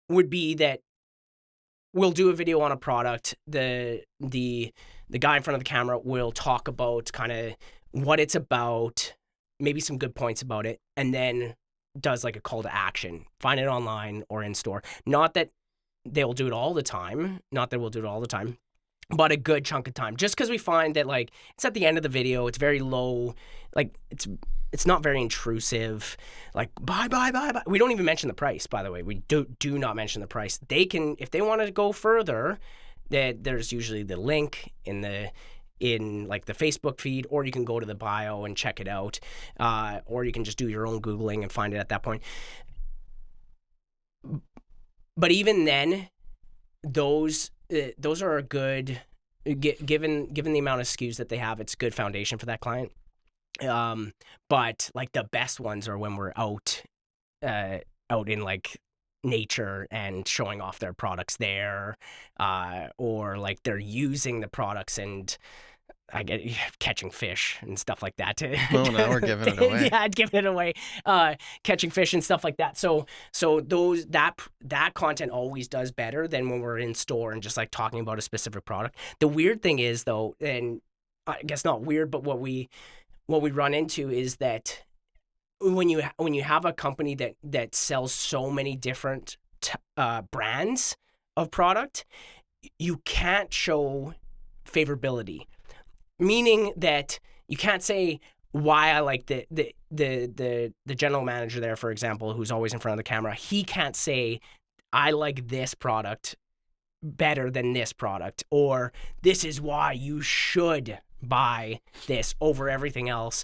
would be that we'll do a video on a product. The guy in front of the camera will talk about kind of what it's about, maybe some good points about it, and then does like a call to action. Find it online or in store. Not that they'll do it all the time. Not that we'll do it all the time, but a good chunk of time. Just because we find that like it's at the end of the video, it's very low, like it's not very intrusive. Like buy. We don't even mention the price, by the way. We do not mention the price. They can, if they want to go further, that there's usually the link in like the Facebook feed, or you can go to the bio and check it out, or you can just do your own Googling and find it at that point. But even then, those are a good, given the amount of SKUs that they have, it's a good foundation for that client. But like the best ones are when we're out in like nature and showing off their products there, or like they're using the products and I get catching fish and stuff like that. Oh, now we're giving it away. Yeah, giving it away. Catching fish and stuff like that. So that content always does better than when we're in store and just like talking about a specific product. The weird thing is though, and I guess not weird, but what we run into is that when you have a company that sells so many different brands of product, you can't show favorability. Meaning that you can't say why I like the general manager there, for example, who's always in front of the camera. He can't say I like this product better than this product, or this is why you should buy this over everything else.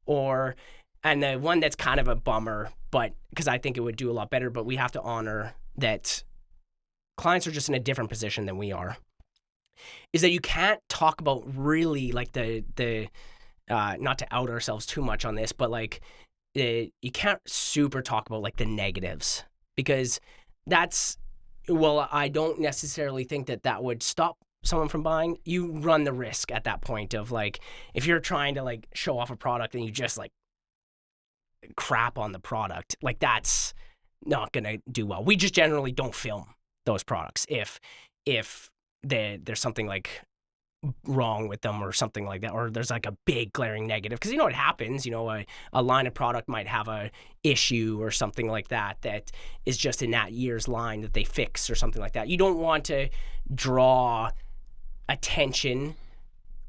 And the one that's kind of a bummer, but because I think it would do a lot better, but we have to honor that clients are just in a different position than we are, is that you can't talk about really like the not to out ourselves too much on this, but like you can't super talk about like the negatives, because that's, well, I don't necessarily think that would stop someone from buying. You run the risk at that point of like, if you're trying to like show off a product and you just like crap on the product, like that's not gonna do well. We just generally don't film those products if there's something like wrong with them or something like that, or there's like a big glaring negative, because you know what happens, you know, a line of product might have a issue or something like that is just in that year's line that they fix or something like that. You don't want to draw attention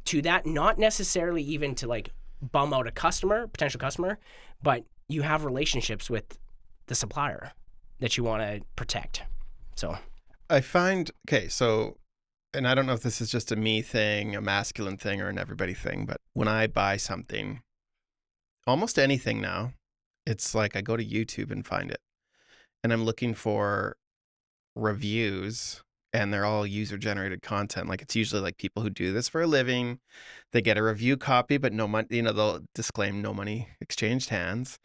to that, not necessarily even to like bum out a potential customer, but you have relationships with the supplier that you want to protect. So I find, okay, so, and I don't know if this is just a me thing, a masculine thing, or an everybody thing, but when I buy something, almost anything now, it's like I go to YouTube and find it. And I'm looking for reviews, and they're all user-generated content. Like it's usually like people who do this for a living. They get a review copy, but no money, you know, they'll disclaim no money exchanged hands,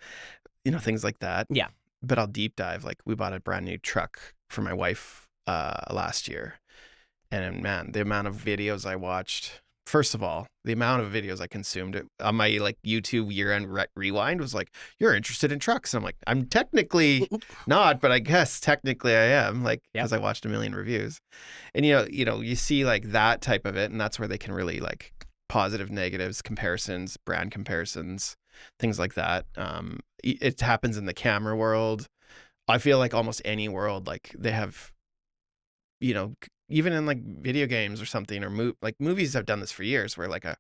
you know, things like that. Yeah. But I'll deep dive. Like we bought a brand new truck for my wife last year. And man, the amount of videos I watched, first of all, the amount of videos I consumed on my like YouTube year-end rewind was like, you're interested in trucks. And I'm like, I'm technically not, but I guess technically I am, like, because I watched a million reviews. And you see like that type of it, and that's where they can really like positive, negatives, comparisons, brand comparisons, things like that. It happens in the camera world. I feel like almost any world, like they have, even in like video games or something, or like movies have done this for years, where like a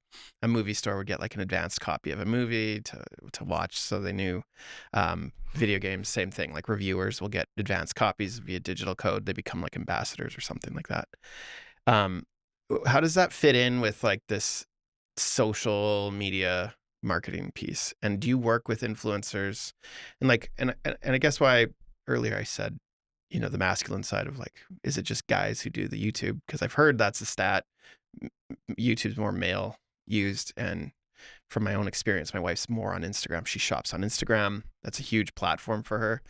movie store would get like an advanced copy of a movie to watch, so they knew. Video games, same thing. Like reviewers will get advanced copies via digital code. They become like ambassadors or something like that. How does that fit in with like this social media marketing piece? And do you work with influencers? And like, and I guess why earlier I said, the masculine side of like, is it just guys who do the YouTube? Because I've heard that's a stat. YouTube's more male used, and from my own experience, my wife's more on Instagram. She shops on Instagram. That's a huge platform for her.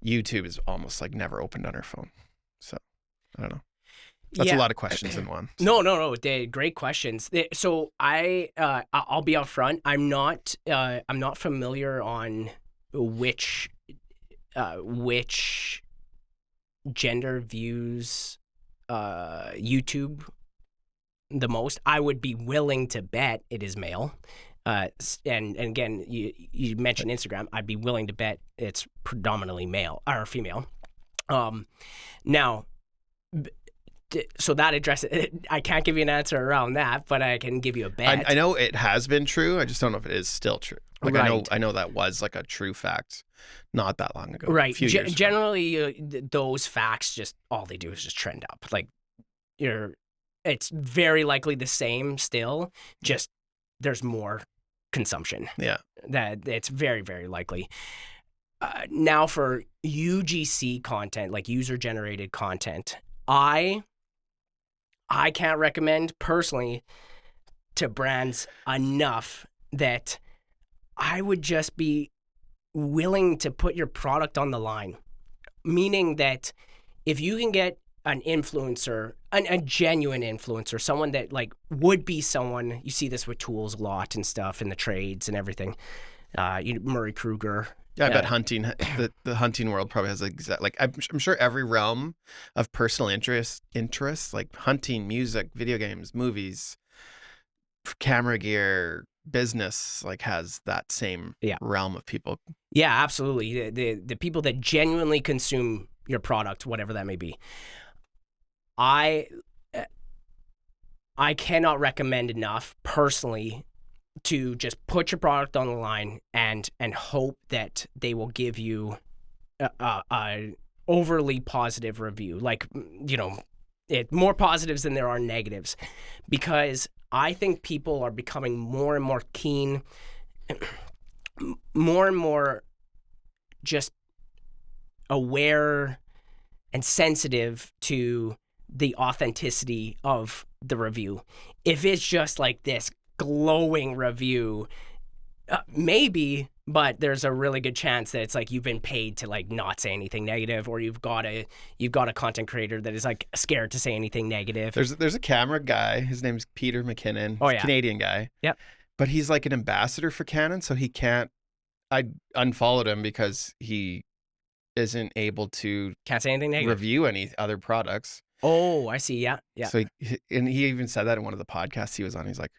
YouTube is almost like never opened on her phone. So I don't know. That's a lot of questions in one. So. No. Great questions. So I'll be upfront. I'm not familiar on which gender views YouTube the most. I would be willing to bet it is male. And again, you mentioned Instagram. I'd be willing to bet it's predominantly male or female. Now, so that addresses it. I can't give you an answer around that, but I can give you a bet. I know it has been true. I just don't know if it is still true. Like right. I know that was like a true fact not that long ago. Right. A few years generally, those facts just all they do is just trend up. Like it's very likely the same still. Just there's more consumption. Yeah. That it's very, very likely. Now for UGC content, like user-generated content, I can't recommend personally to brands enough that I would just be willing to put your product on the line. Meaning that if you can get an influencer, a genuine influencer, someone that like would be someone, you see this with tools a lot and stuff in the trades and everything. Murray Kruger. Yeah, I bet hunting, the hunting world probably has like I'm sure every realm of personal interests like hunting, music, video games, movies, camera gear, business, like has that same realm of people. Yeah, absolutely. The people that genuinely consume your product, whatever that may be. I cannot recommend enough personally to just put your product on the line and hope that they will give you a overly positive review. Like, more positives than there are negatives, because I think people are becoming more and more keen, more and more just aware and sensitive to the authenticity of the review. If it's just like this glowing review, maybe, but there's a really good chance that it's like you've been paid to like not say anything negative, or you've got a content creator that is like scared to say anything negative. There's a camera guy. His name's Peter McKinnon. Oh yeah, Canadian guy. Yep. But he's like an ambassador for Canon, so he can't. I unfollowed him because he isn't able to can't say anything negative. Review any other products. Oh, I see. Yeah. So he even said that in one of the podcasts he was on. He's like,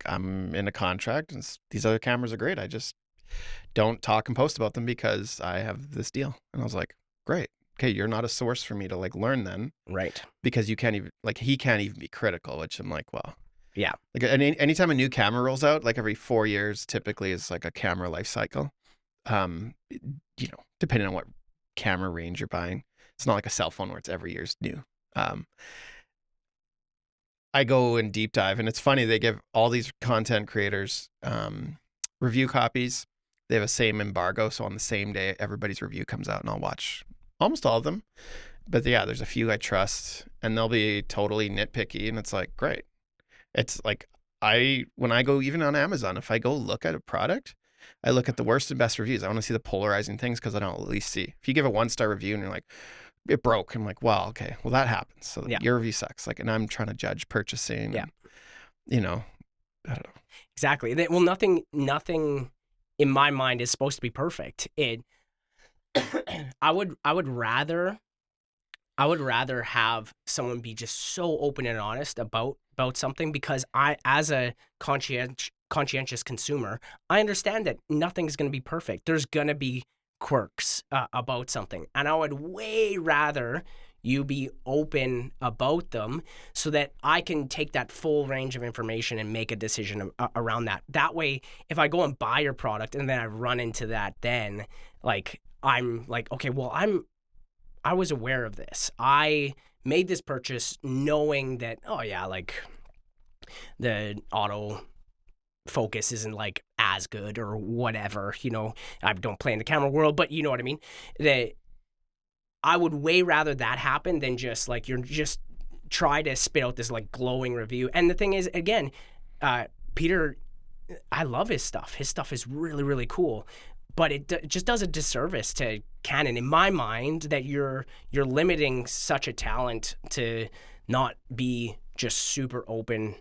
I'm in a contract, and these other cameras are great. I just don't talk and post about them because I have this deal. And I was like, great. Okay, you're not a source for me to like learn then, right? Because you can't even he can't even be critical. Which I'm like, well, yeah. Like anytime a new camera rolls out, like every 4 years, typically is like a camera life cycle. Depending on what camera range you're buying. It's not like a cell phone where it's every year's new. I go in deep dive, and it's funny. They give all these content creators review copies. They have a same embargo, so on the same day, everybody's review comes out, and I'll watch almost all of them. But yeah, there's a few I trust, and they'll be totally nitpicky, and it's like, great. It's like when I go even on Amazon, if I go look at a product, I look at the worst and best reviews. I want to see the polarizing things because I don't at least see. If you give a 1-star review and you're like, it broke, I'm like, well, okay, well that happens. So your review sucks. Like, and I'm trying to judge purchasing. Yeah. And, I don't know. Exactly. Well, nothing in my mind is supposed to be perfect. I would rather have someone be just so open and honest about something, because I, as a conscientious consumer, I understand that nothing's going to be perfect. There's going to be quirks about something, and I would way rather you be open about them so that I can take that full range of information and make a decision around that. That way, if I go and buy your product and then I run into that, then like I'm like, okay, well, I was aware of this. I made this purchase knowing that, oh yeah, like the auto focus isn't like as good or whatever, you know. I don't play in the camera world, but you know what I mean. That I would way rather that happen than just like you're just try to spit out this like glowing review. And the thing is, again, Peter, I love his stuff. His stuff is really, really cool, but it just does a disservice to Canon in my mind that you're limiting such a talent to not be just super open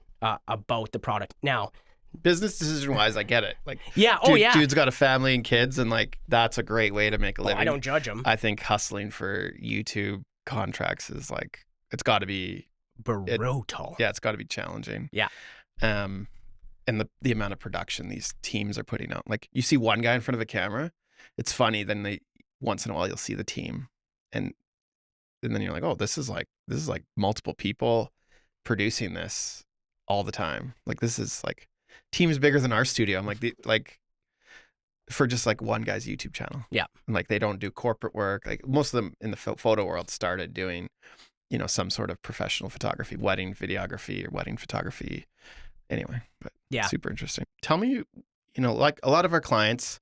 about the product. Now, business decision wise, I get it. Like, yeah, dude's got a family and kids, and like that's a great way to make a living. I don't judge him. I think hustling for YouTube contracts is like it's got to be brutal. It's got to be challenging. Yeah. And the amount of production these teams are putting out. Like you see one guy in front of a camera, it's funny. Then once in a while you'll see the team, and then you're like, oh, this is like multiple people producing this all the time. Like this is like teams bigger than our studio. I'm like for just like one guy's YouTube channel. Yeah. And like they don't do corporate work. Like most of them in the photo world started doing, you know, some sort of professional photography, wedding videography or wedding photography. Anyway, but yeah, super interesting. Tell me, you know, like a lot of our clients,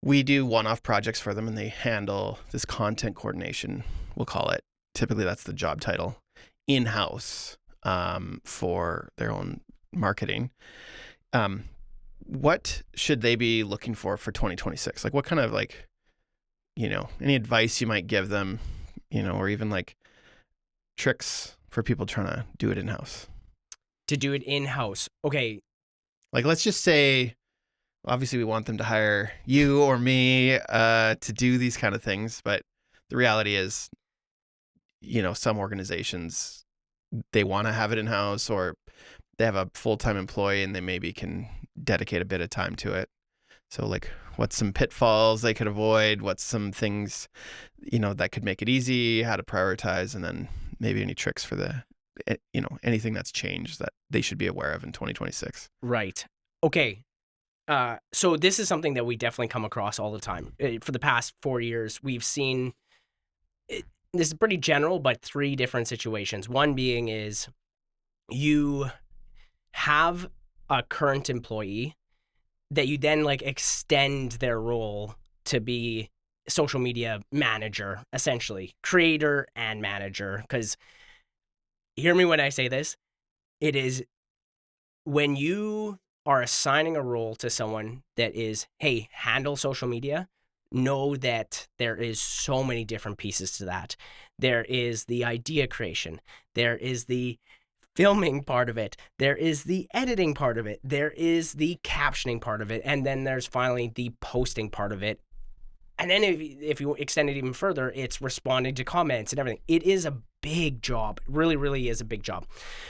we do one-off projects for them and they handle this content coordination, we'll call it. Typically that's the job title, in-house for their own marketing. What should they be looking for 2026? Like what kind of like, you know, any advice you might give them, you know, or even like tricks for people trying to do it in-house? To do it in-house. Okay. Like let's just say, obviously we want them to hire you or me to do these kind of things, but the reality is, you know, some organizations, they want to have it in-house or they have a full-time employee and they maybe can dedicate a bit of time to it. So like what's some pitfalls they could avoid? What's some things, you know, that could make it easy, how to prioritize, and then maybe any tricks for the, you know, anything that's changed that they should be aware of in 2026. Right. Okay. So this is something that we definitely come across all the time. For the past 4 years, we've seen, this is pretty general, but 3 different situations. One being is you have a current employee that you then like extend their role to be social media manager, essentially creator and manager. Because hear me when I say this, it is when you are assigning a role to someone that is, hey, handle social media, know that there is so many different pieces to that. There is the idea creation. There is the filming part of it. There is the editing part of it. There is the captioning part of it. And then there's finally the posting part of it. And then if you extend it even further, it's responding to comments and everything. It is a big job. It really, really is a big job.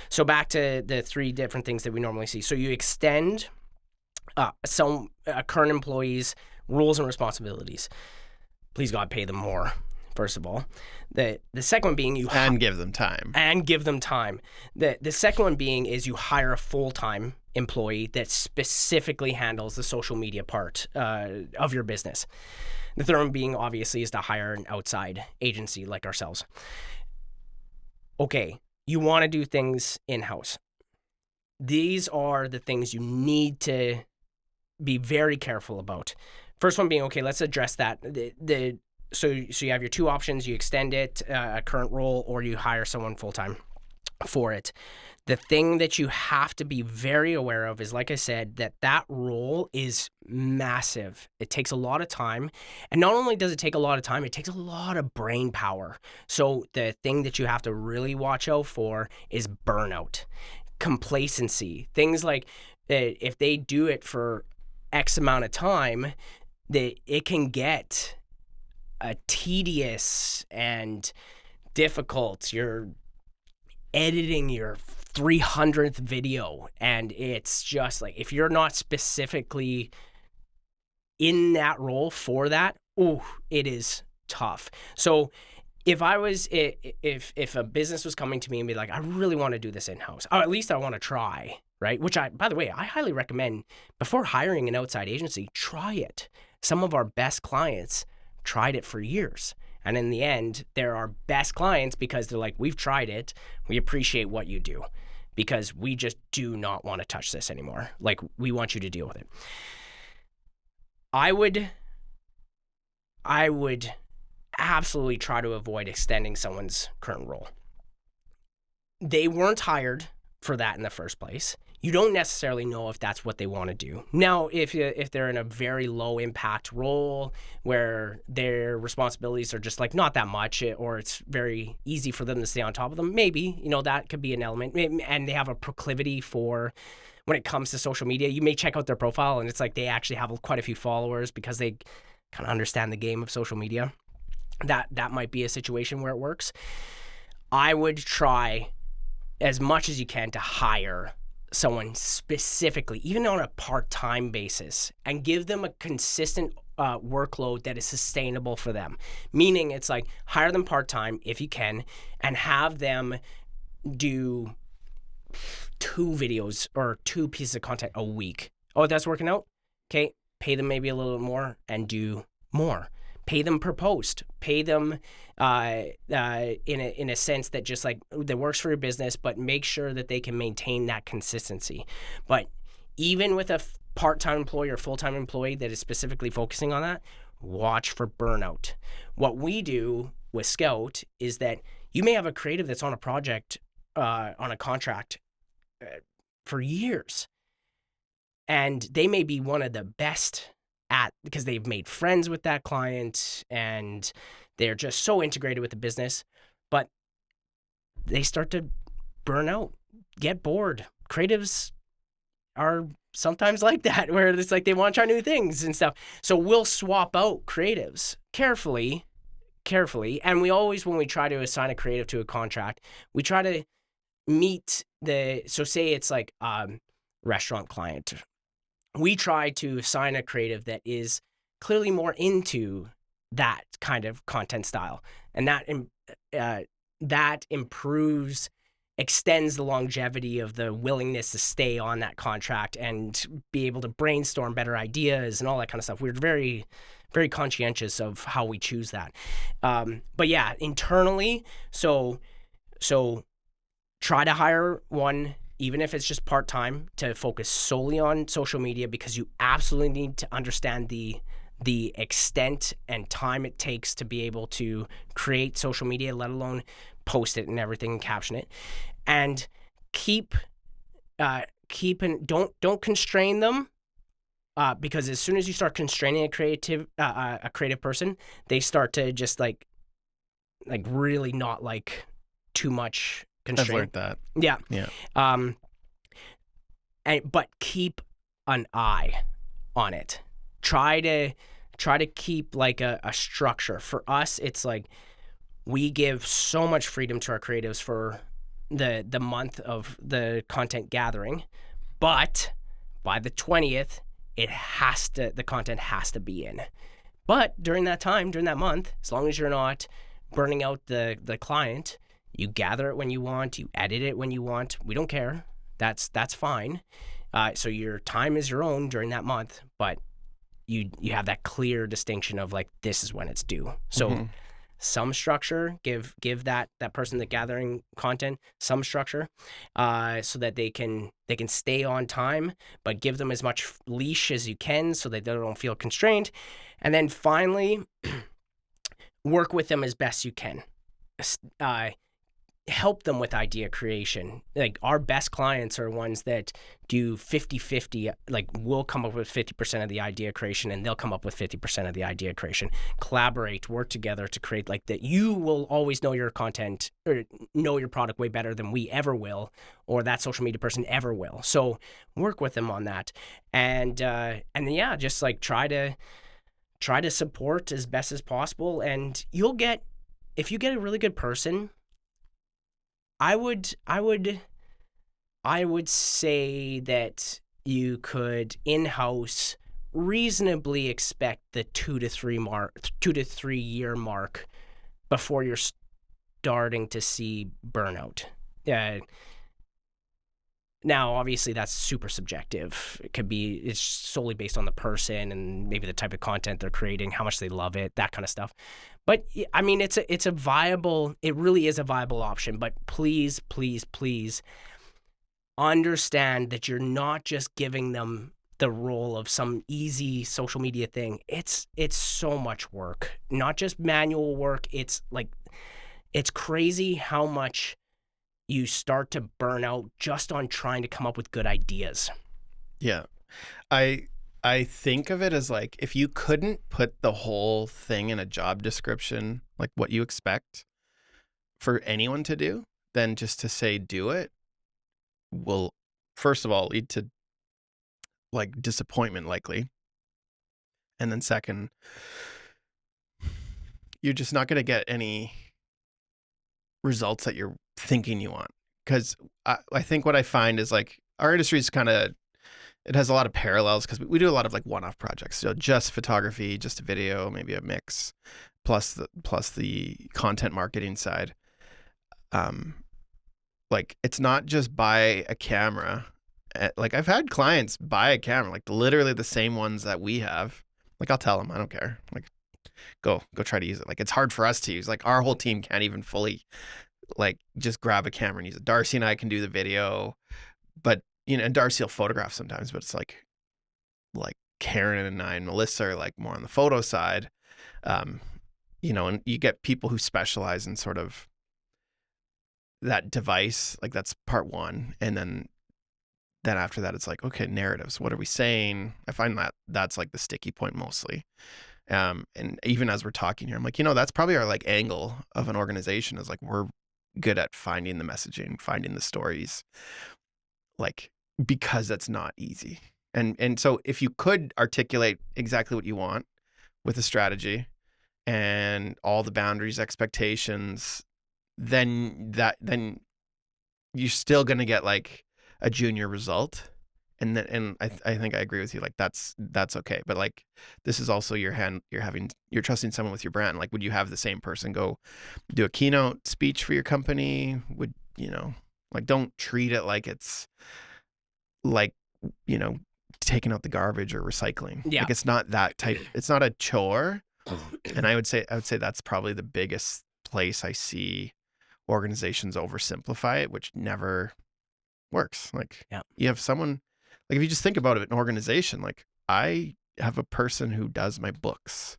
So back to the 3 different things that we normally see. So you extend some current employees' roles and responsibilities. Please God, pay them more, first of all. The second one being you... And give them time. And give them time. The second one being is you hire a full-time employee that specifically handles the social media part of your business. The third one being, obviously, is to hire an outside agency like ourselves. Okay, you want to do things in-house. These are the things you need to be very careful about. First one being, okay, let's address that. So you have your 2 options. You extend it, a current role, or you hire someone full-time for it. The thing that you have to be very aware of is, like I said, that role is massive. It takes a lot of time. And not only does it take a lot of time, it takes a lot of brain power. So the thing that you have to really watch out for is burnout, complacency, things like if they do it for X amount of time, that it can get tedious and difficult. You're editing your 300th video, and it's just like, if you're not specifically in that role for that, it is tough. So if I was if a business was coming to me and be like, I really want to do this in-house, or at least I want to try, right? Which by the way, I highly recommend before hiring an outside agency, try it. Some of our best clients tried it for years. And in the end, they're our best clients because they're like, we've tried it. We appreciate what you do because we just do not want to touch this anymore. Like, we want you to deal with it. I would absolutely try to avoid extending someone's current role. They weren't hired for that in the first place. You don't necessarily know if that's what they want to do. Now, if they're in a very low impact role where their responsibilities are just like not that much, or it's very easy for them to stay on top of them, maybe, that could be an element. And they have a proclivity for, when it comes to social media, you may check out their profile and it's like they actually have quite a few followers because they kind of understand the game of social media. That might be a situation where it works. I would try as much as you can to hire someone specifically, even on a part-time basis, and give them a consistent workload that is sustainable for them. Meaning it's like hire them part-time if you can and have them do 2 videos or 2 pieces of content a week. Oh, that's working out? Okay, pay them maybe a little more and do more. Pay them per post. Pay them in a sense that just like that works for your business, but make sure that they can maintain that consistency. But even with a part-time employee or full-time employee that is specifically focusing on that, watch for burnout. What we do with Scout is that you may have a creative that's on a project, on a contract for years, and they may be one of the best because they've made friends with that client and they're just so integrated with the business, but they start to burn out, get bored. Creatives are sometimes like that, where it's like they want to try new things and stuff. So we'll swap out creatives carefully. And we always, when we try to assign a creative to a contract, we try to meet so say it's like restaurant client. We try to assign a creative that is clearly more into that kind of content style, and that extends the longevity of the willingness to stay on that contract and be able to brainstorm better ideas and all that kind of stuff. We're very, very conscientious of how we choose that. But yeah, internally, so try to hire one, even if it's just part-time, to focus solely on social media, because you absolutely need to understand the extent and time it takes to be able to create social media, let alone post it and everything and caption it. And don't constrain them, because as soon as you start constraining a creative person, they start to just like really not like too much constraint. I've learned that. Yeah. But keep an eye on it. Try to keep like a structure. For us, it's like we give so much freedom to our creatives for the month of the content gathering, but by the 20th, the content has to be in. But during that month, as long as you're not burning out the client, you gather it when you want, you edit it when you want. We don't care. That's fine. So your time is your own during that month, but you have that clear distinction of like, this is when it's due. So some structure, give that person that's gathering content some structure, so that they can stay on time, but give them as much leash as you can so that they don't feel constrained. And then finally, work with them as best you can. Help them with idea creation. Like, our best clients are ones that do 50-50, like we'll come up with 50% of the idea creation and they'll come up with 50% of the idea creation. Collaborate, work together to create like that. You will always know your content or know your product way better than we ever will, or that social media person ever will. So work with them on that. And yeah, just like try to support as best as possible. And if you get a really good person, I would say that you could in-house reasonably expect the 2 to 3 year mark before you're starting to see burnout. Now, obviously, that's super subjective. It's solely based on the person and maybe the type of content they're creating, how much they love it, that kind of stuff. But I mean, it really is a viable option. But please, please, please understand that you're not just giving them the role of some easy social media thing. It's so much work, not just manual work. It's crazy how much you start to burn out just on trying to come up with good ideas. Yeah. I think of it as like, if you couldn't put the whole thing in a job description, like what you expect for anyone to do, then just to say do it will, first of all, lead to like disappointment likely. And then second, you're just not going to get any results that you're thinking you want. Because I think what I find is like our industry is it has a lot of parallels because we do a lot of like one-off projects. So just photography, just a video, maybe a mix, plus the content marketing side. Like it's not just buy a camera. Like I've had clients buy a camera, like literally the same ones that we have. Like I'll tell them, I don't care. Like go try to use it. Like it's hard for us to use. Like our whole team can't even fully like just grab a camera and use it. Darcy and I can do the video, but and Darcy will photograph sometimes, but it's like Karen and I and Melissa are like more on the photo side. And you get people who specialize in sort of that device, like that's part one. And then after that, it's like, okay, narratives. What are we saying? I find that that's like the sticky point mostly. And even as we're talking here, I'm like, that's probably our like angle of an organization is like, we're good at finding the messaging, finding the stories, like, because that's not easy. And so if you could articulate exactly what you want with a strategy and all the boundaries, expectations, then you're still going to get like a junior result. And I think I agree with you. Like that's okay. But like, this is also you're trusting someone with your brand. Like, would you have the same person go do a keynote speech for your company? Would, like, don't treat it like it's like, taking out the garbage or recycling. Yeah. Like it's not that type. It's not a chore. And I would say that's probably the biggest place I see organizations oversimplify it, which never works. Like you have someone, like if you just think about it, an organization, like I have a person who does my books.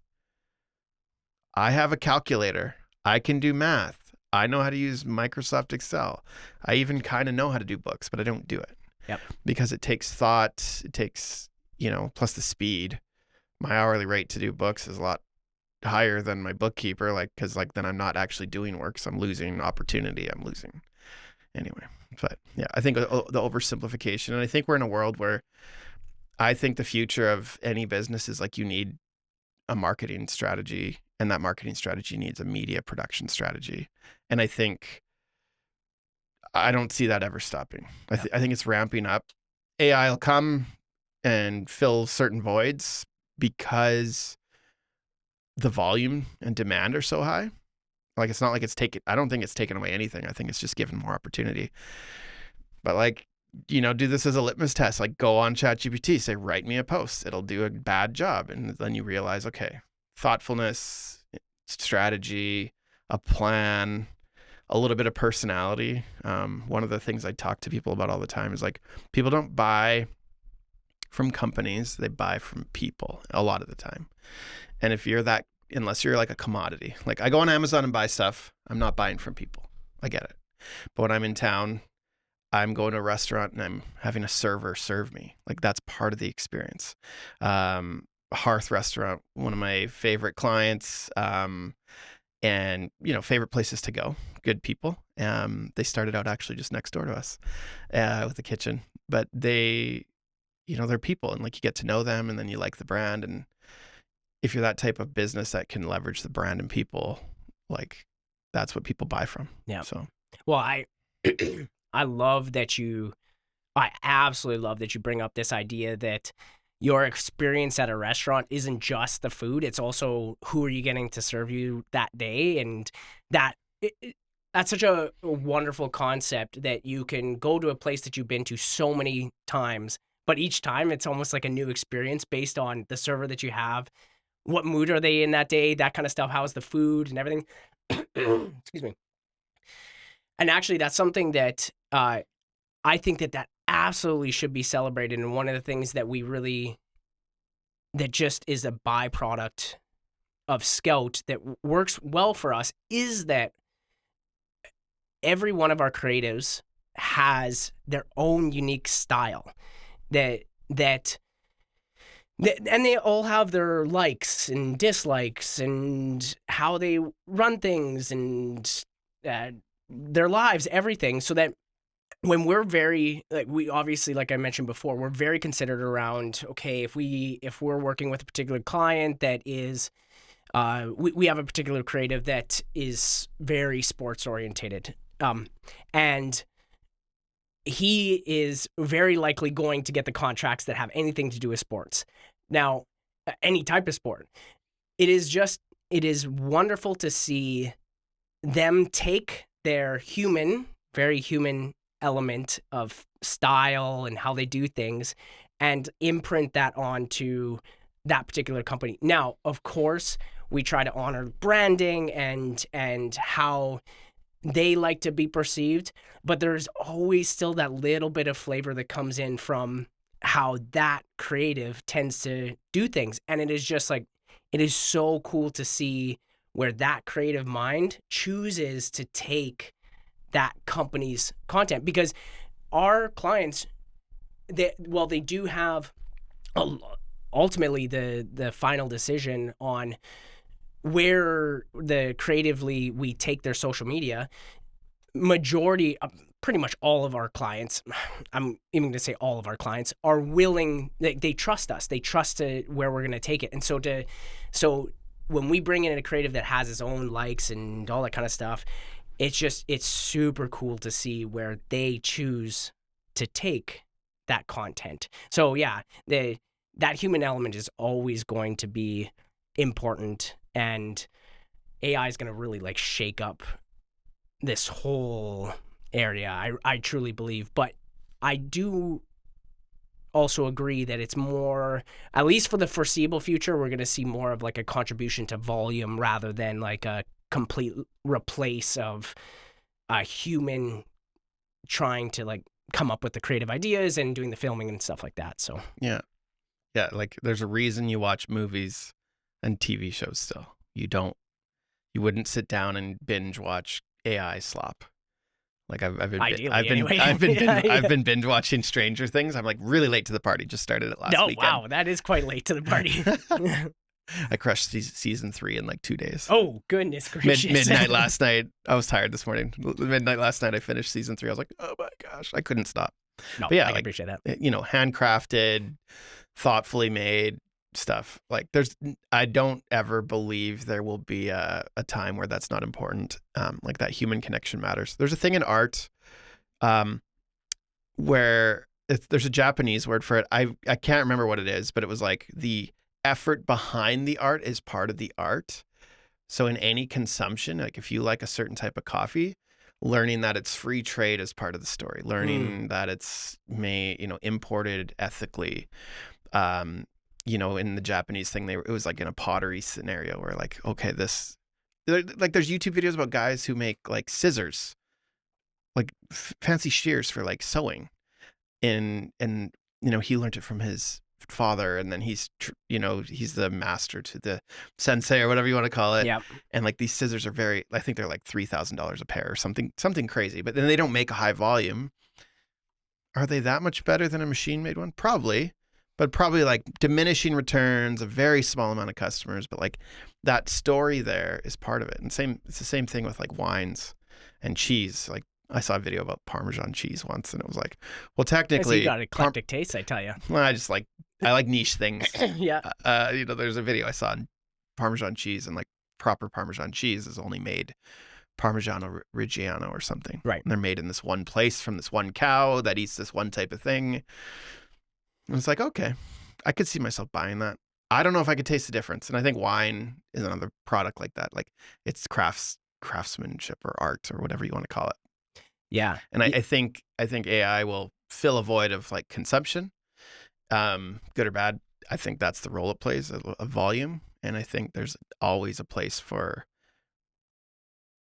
I have a calculator. I can do math. I know how to use Microsoft Excel. I even kind of know how to do books, but I don't do it. Yep. Because it takes thought, it takes, plus the speed. My hourly rate to do books is a lot higher than my bookkeeper, like, because like then I'm not actually doing work, so I'm losing opportunity. I'm losing anyway. But yeah, I think the oversimplification, and I think we're in a world where I think the future of any business is like you need a marketing strategy, and that marketing strategy needs a media production strategy. And I don't see that ever stopping. I think it's ramping up. AI will come and fill certain voids because the volume and demand are so high. Like it's not like I don't think it's taken away anything. I think it's just given more opportunity. But like, do this as a litmus test. Like go on ChatGPT, say, write me a post. It'll do a bad job. And then you realize, okay, thoughtfulness, strategy, a plan, a little bit of personality. One of the things I talk to people about all the time is like, people don't buy from companies, they buy from people a lot of the time. And unless you're like a commodity, like I go on Amazon and buy stuff, I'm not buying from people. I get it. But when I'm in town, I'm going to a restaurant and I'm having a server serve me. Like that's part of the experience. Hearth Restaurant, one of my favorite clients, and favorite places to go. Good people. They started out actually just next door to us with a kitchen, but they're people, and like you get to know them, and then you like the brand. And if you're that type of business that can leverage the brand and people, like that's what people buy from. Yeah. So, well, I absolutely love that you bring up this idea that your experience at a restaurant isn't just the food, it's also who are you getting to serve you that day. And that's such a wonderful concept that you can go to a place that you've been to so many times, but each time it's almost like a new experience based on the server that you have. What mood are they in that day? That kind of stuff. How's the food and everything? Excuse me. And actually, that's something that I think that absolutely should be celebrated. And one of the things that that just is a byproduct of Scout that works well for us is that every one of our creatives has their own unique style and they all have their likes and dislikes and how they run things and their lives, everything. So that when we're we obviously, like I mentioned before, we're very considered around, okay, if we're working with a particular client that is, we have a particular creative that is very sports orientated. And he is very likely going to get the contracts that have anything to do with sports. Now, any type of sport. It is wonderful to see them take their very human element of style and how they do things and imprint that onto that particular company. Now, of course, we try to honor branding and how they like to be perceived, but there's always still that little bit of flavor that comes in from how that creative tends to do things. And it is just like, it is so cool to see where that creative mind chooses to take that company's content, because our clients, they do have ultimately the final decision on where creatively we take their social media. Majority, pretty much all of our clients, I'm even going to say all of our clients, are willing, they trust us. They trust where we're going to take it. And so when we bring in a creative that has his own likes and all that kind of stuff, it's super cool to see where they choose to take that content. So yeah, that human element is always going to be important, and AI is going to really like shake up this whole area. I truly believe, but I do also agree that it's more, at least for the foreseeable future, we're going to see more of like a contribution to volume rather than like a complete replace of a human trying to like come up with the creative ideas and doing the filming and stuff like that. So yeah, like there's a reason you watch movies and TV shows still. You wouldn't sit down and binge watch AI slop. Like I've been binge watching Stranger Things. I'm like really late to the party. Just started it last weekend. Wow, that is quite late to the party. I crushed season 3 in like 2 days. Oh, goodness gracious. Midnight last night. I was tired this morning. Midnight last night, I finished season 3. I was like, oh my gosh, I couldn't stop. No, but yeah, I appreciate that. Handcrafted, thoughtfully made stuff. Like I don't ever believe there will be a time where that's not important. Like that human connection matters. There's a thing in art where there's a Japanese word for it. I can't remember what it is, but it was like the effort behind the art is part of the art. So in any consumption, like if you like a certain type of coffee, learning that it's free trade is part of the story. Learning that it's imported ethically. In the Japanese thing, it was like in a pottery scenario where like, okay, there's YouTube videos about guys who make like scissors, like fancy shears for like sewing, and he learned it from his father, and then he's the master to the sensei or whatever you want to call it. Yeah. And like these scissors are I think they're like $3,000 a pair or something crazy, but then they don't make a high volume. Are they that much better than a machine made one? Probably. But probably like diminishing returns, a very small amount of customers. But like that story there is part of it. And it's the same thing with like wines and cheese. Like I saw a video about Parmesan cheese once, and it was like, well, technically, you got eclectic taste, I tell you. Well, I like niche things. Yeah. There's a video I saw on Parmesan cheese, and like proper Parmesan cheese is only made Parmigiano Reggiano or something. Right. And they're made in this one place from this one cow that eats this one type of thing. And it's like, okay, I could see myself buying that. I don't know if I could taste the difference. And I think wine is another product like that. Like it's craftsmanship or art or whatever you want to call it. Yeah. And I think AI will fill a void of like consumption, good or bad. I think that's the role it plays, a volume. And I think there's always a place for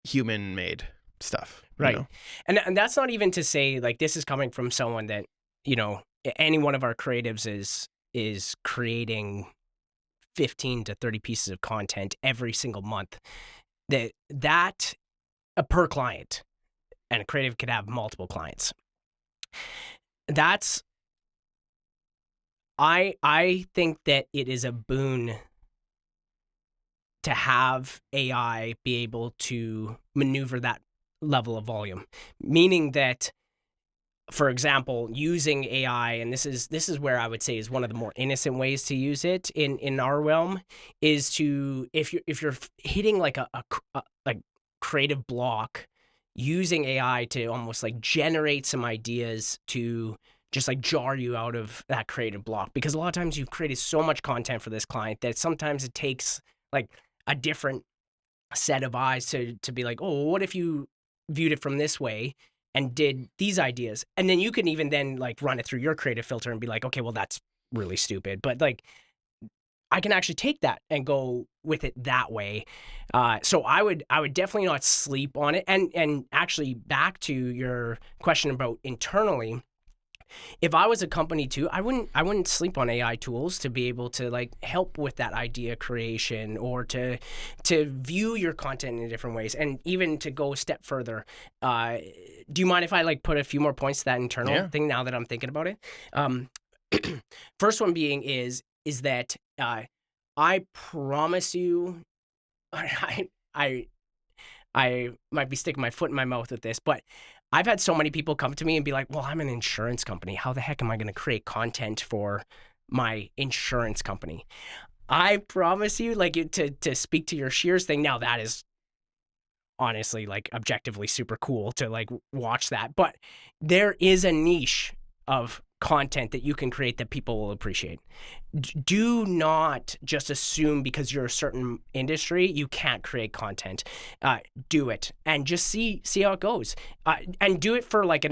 human-made stuff. Right. You know? And that's not even to say like this is coming from someone that, you know, any one of our creatives is creating 15 to 30 pieces of content every single month. That per client, and a creative could have multiple clients. That's I think that it is a boon to have AI be able to maneuver that level of volume, meaning that, for example, using AI, and this is where I would say is one of the more innocent ways to use it in our realm, is to if you're hitting like a like creative block, using AI to almost like generate some ideas to just like jar you out of that creative block, because a lot of times you've created so much content for this client that sometimes it takes like a different set of eyes to be like, oh, what if you viewed it from this way and did these ideas, and then you can even then like run it through your creative filter and be like, okay, well that's really stupid, but like I can actually take that and go with it that way. So I would definitely not sleep on it. And actually, back to your question about internally, if I was a company too, I wouldn't sleep on AI tools to be able to like help with that idea creation, or to view your content in different ways, and even to go a step further. Do you mind if I like put a few more points to that internal thing now that I'm thinking about it? First one being is that I promise you, I might be sticking my foot in my mouth with this, but I've had so many people come to me and be like, well, I'm an insurance company. How the heck am I going to create content for my insurance company? I promise you, like, to speak to your shears thing, now that is honestly like objectively super cool to like watch that. But there is a niche of content that you can create that people will appreciate. Do not just assume because you're a certain industry you can't create content. Do it and just see how it goes, and do it for like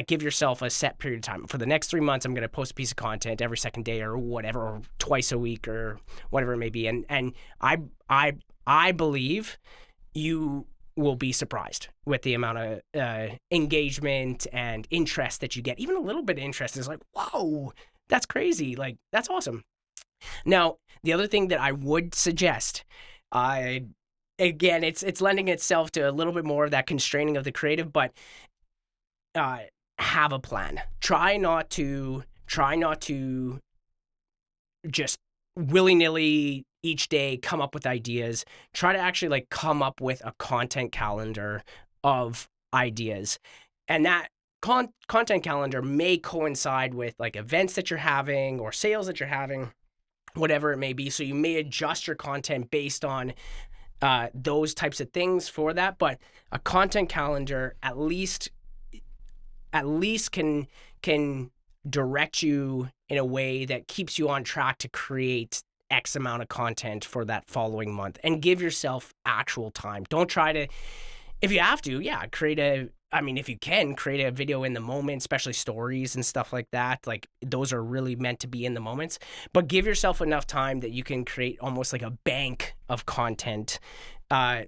give yourself a set period of time. For the next 3 months, I'm going to post a piece of content every second day or whatever, or twice a week or whatever it may be. And I believe you will be surprised with the amount of engagement and interest that you get. Even a little bit of interest is like, whoa, that's crazy. Like, that's awesome. Now, the other thing that I would suggest, again, it's lending itself to a little bit more of that constraining of the creative, but have a plan. Try not to just willy-nilly each day come up with ideas. Try to actually like come up with a content calendar of ideas, and that content calendar may coincide with like events that you're having or sales that you're having, whatever it may be. So you may adjust your content based on those types of things for that. But a content calendar at least can direct you in a way that keeps you on track to create X amount of content for that following month, and give yourself actual time. Don't try to, if you have to, if you can, create a video in the moment, especially stories and stuff like that. Like, those are really meant to be in the moments, but give yourself enough time that you can create almost like a bank of content,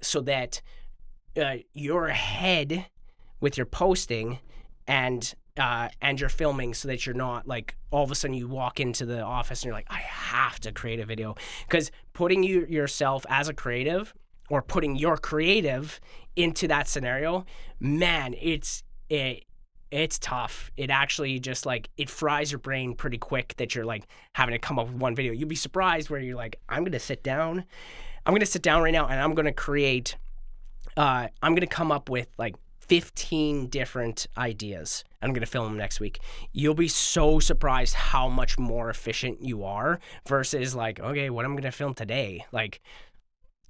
so that you're ahead with your posting and your filming, so that you're not like all of a sudden you walk into the office and you're like, I have to create a video. Because putting yourself as a creative, or putting your creative into that scenario, man, it's tough. It actually just like, it fries your brain pretty quick that you're like having to come up with one video. You'd be surprised where you're like, I'm gonna sit down right now and I'm gonna create I'm gonna come up with like 15 different ideas. I'm going to film them next week. You'll be so surprised how much more efficient you are versus like, okay, what I'm going to film today. Like,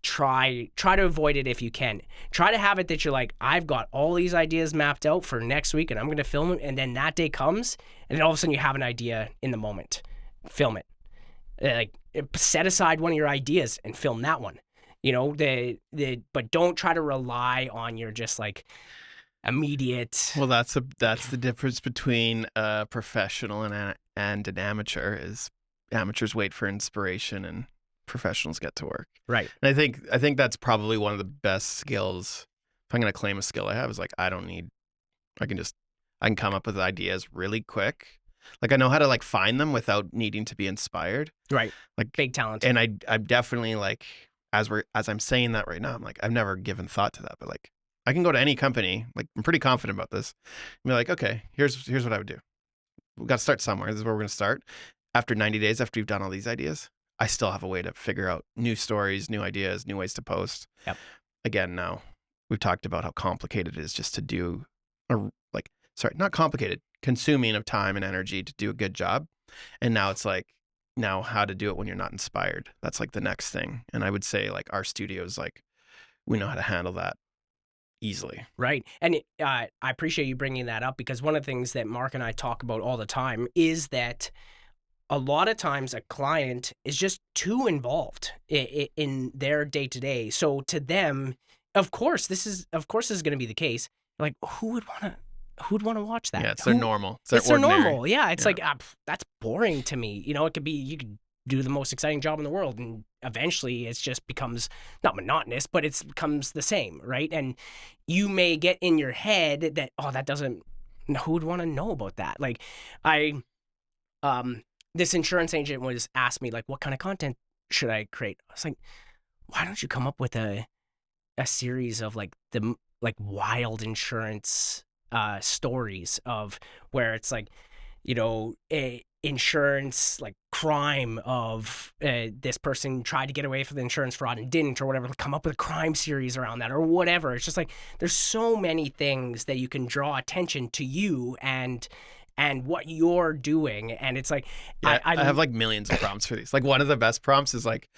try to avoid it if you can. Try to have it that you're like, I've got all these ideas mapped out for next week and I'm going to film them. And then that day comes and then all of a sudden you have an idea in the moment. Film it. Like set aside one of your ideas and film that one. You know, but don't try to rely on your just like immediate. Well, that's the difference between a professional and an amateur. Is amateurs wait for inspiration and professionals get to work. Right. And I think that's probably one of the best skills. If I'm going to claim a skill I have, is like I can come up with ideas really quick. Like I know how to like find them without needing to be inspired. Right. Like big talent. And I'm definitely like as I'm saying that right now, I'm like I've never given thought to that, but like I can go to any company, like I'm pretty confident about this, and be like, okay, here's what I would do. We've got to start somewhere. This is where we're going to start. After 90 days, after you've done all these ideas, I still have a way to figure out new stories, new ideas, new ways to post. Yep. Again, now we've talked about how complicated it is just to do not complicated, consuming of time and energy to do a good job. And now it's like, now how to do it when you're not inspired. That's like the next thing. And I would say like our studios, like we know how to handle that easily. Right. And I appreciate you bringing that up, because one of the things that Mark and I talk about all the time is that a lot of times a client is just too involved in their day to day. So to them, of course, this is going to be the case. Like, who would want to watch that? Yeah, it's their normal. It's their their ordinary. normal. Yeah, it's like that's boring to me. You know, it could be you could do the most exciting job in the world, and eventually it just becomes not monotonous, but it becomes the same, right? And you may get in your head that that doesn't. Who would want to know about that? Like, this insurance agent was asked me like, what kind of content should I create? I was like, why don't you come up with a series of like the wild insurance stories of where it's like, you know, a insurance like crime of this person tried to get away from the insurance fraud and didn't, or whatever. Come up with a crime series around that or whatever. It's just like there's so many things that you can draw attention to you and what you're doing. And it's like I have like millions of prompts for these. Like one of the best prompts is like,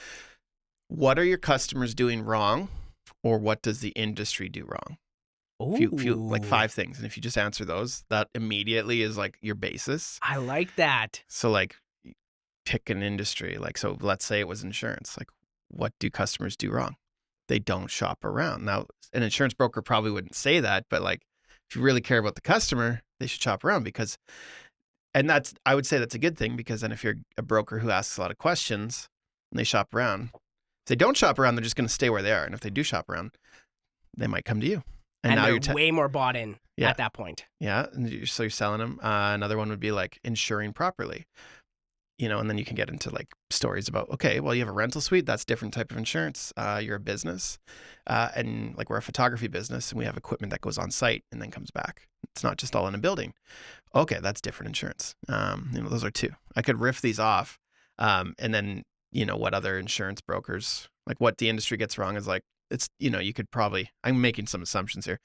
what are your customers doing wrong, or what does the industry do wrong? If you like 5 things, and if you just answer those, that immediately is like your basis. I like that. So like pick an industry. Like, so let's say it was insurance. Like, what do customers do wrong? They don't shop around. Now, an insurance broker probably wouldn't say that, but like if you really care about the customer, they should shop around I would say that's a good thing, because then if you're a broker who asks a lot of questions and they shop around, if they don't shop around, they're just going to stay where they are. And if they do shop around, they might come to you. And now you're way more bought in at that point. Yeah. And so you're selling them. Another one would be like insuring properly, you know, and then you can get into like stories about, okay, well, you have a rental suite. That's a different type of insurance. You're a business. And like we're a photography business, and we have equipment that goes on site and then comes back. It's not just all in a building. Okay, that's different insurance. You know, those are 2. I could riff these off. And then, you know, what other insurance brokers, like what the industry gets wrong is like, it's, you know, you could probably, I'm making some assumptions here.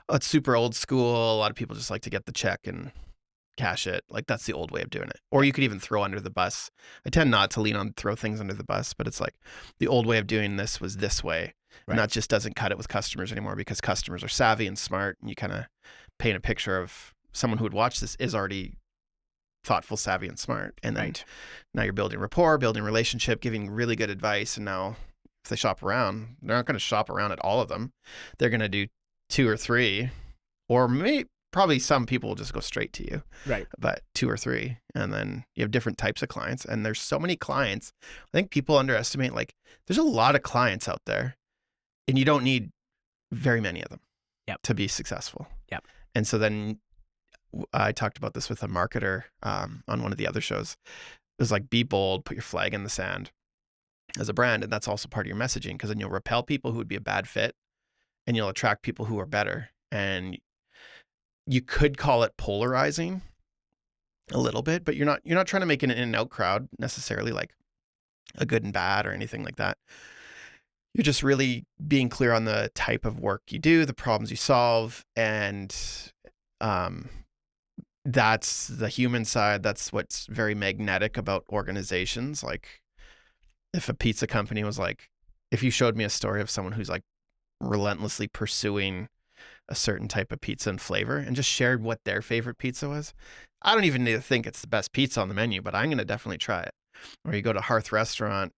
Oh, it's super old school. A lot of people just like to get the check and cash it. Like that's the old way of doing it. Or you could even throw under the bus. I tend not to lean on throw things under the bus, but it's like the old way of doing this was this way. Right. And that just doesn't cut it with customers anymore, because customers are savvy and smart, and you kind of paint a picture of someone who would watch this is already thoughtful, savvy, and smart. And then now you're building rapport, building relationship, giving really good advice. And now if they shop around, they're not going to shop around at all of them. They're going to do 2 or 3, or probably some people will just go straight to you. Right. But 2 or 3. And then you have different types of clients. And there's so many clients. I think people underestimate, like, there's a lot of clients out there, and you don't need very many of them to be successful. Yep. And so then I talked about this with a marketer on one of the other shows. It was like, be bold, put your flag in the sand as a brand. And that's also part of your messaging, because then you'll repel people who would be a bad fit, and you'll attract people who are better. And you could call it polarizing a little bit, but you're not trying to make an in and out crowd necessarily, like a good and bad or anything like that. You're just really being clear on the type of work you do, the problems you solve, and that's the human side. That's what's very magnetic about organizations. Like, if a pizza company was like, if you showed me a story of someone who's like relentlessly pursuing a certain type of pizza and flavor and just shared what their favorite pizza was, I don't even need to think it's the best pizza on the menu, but I'm going to definitely try it. Or you go to Hearth Restaurant,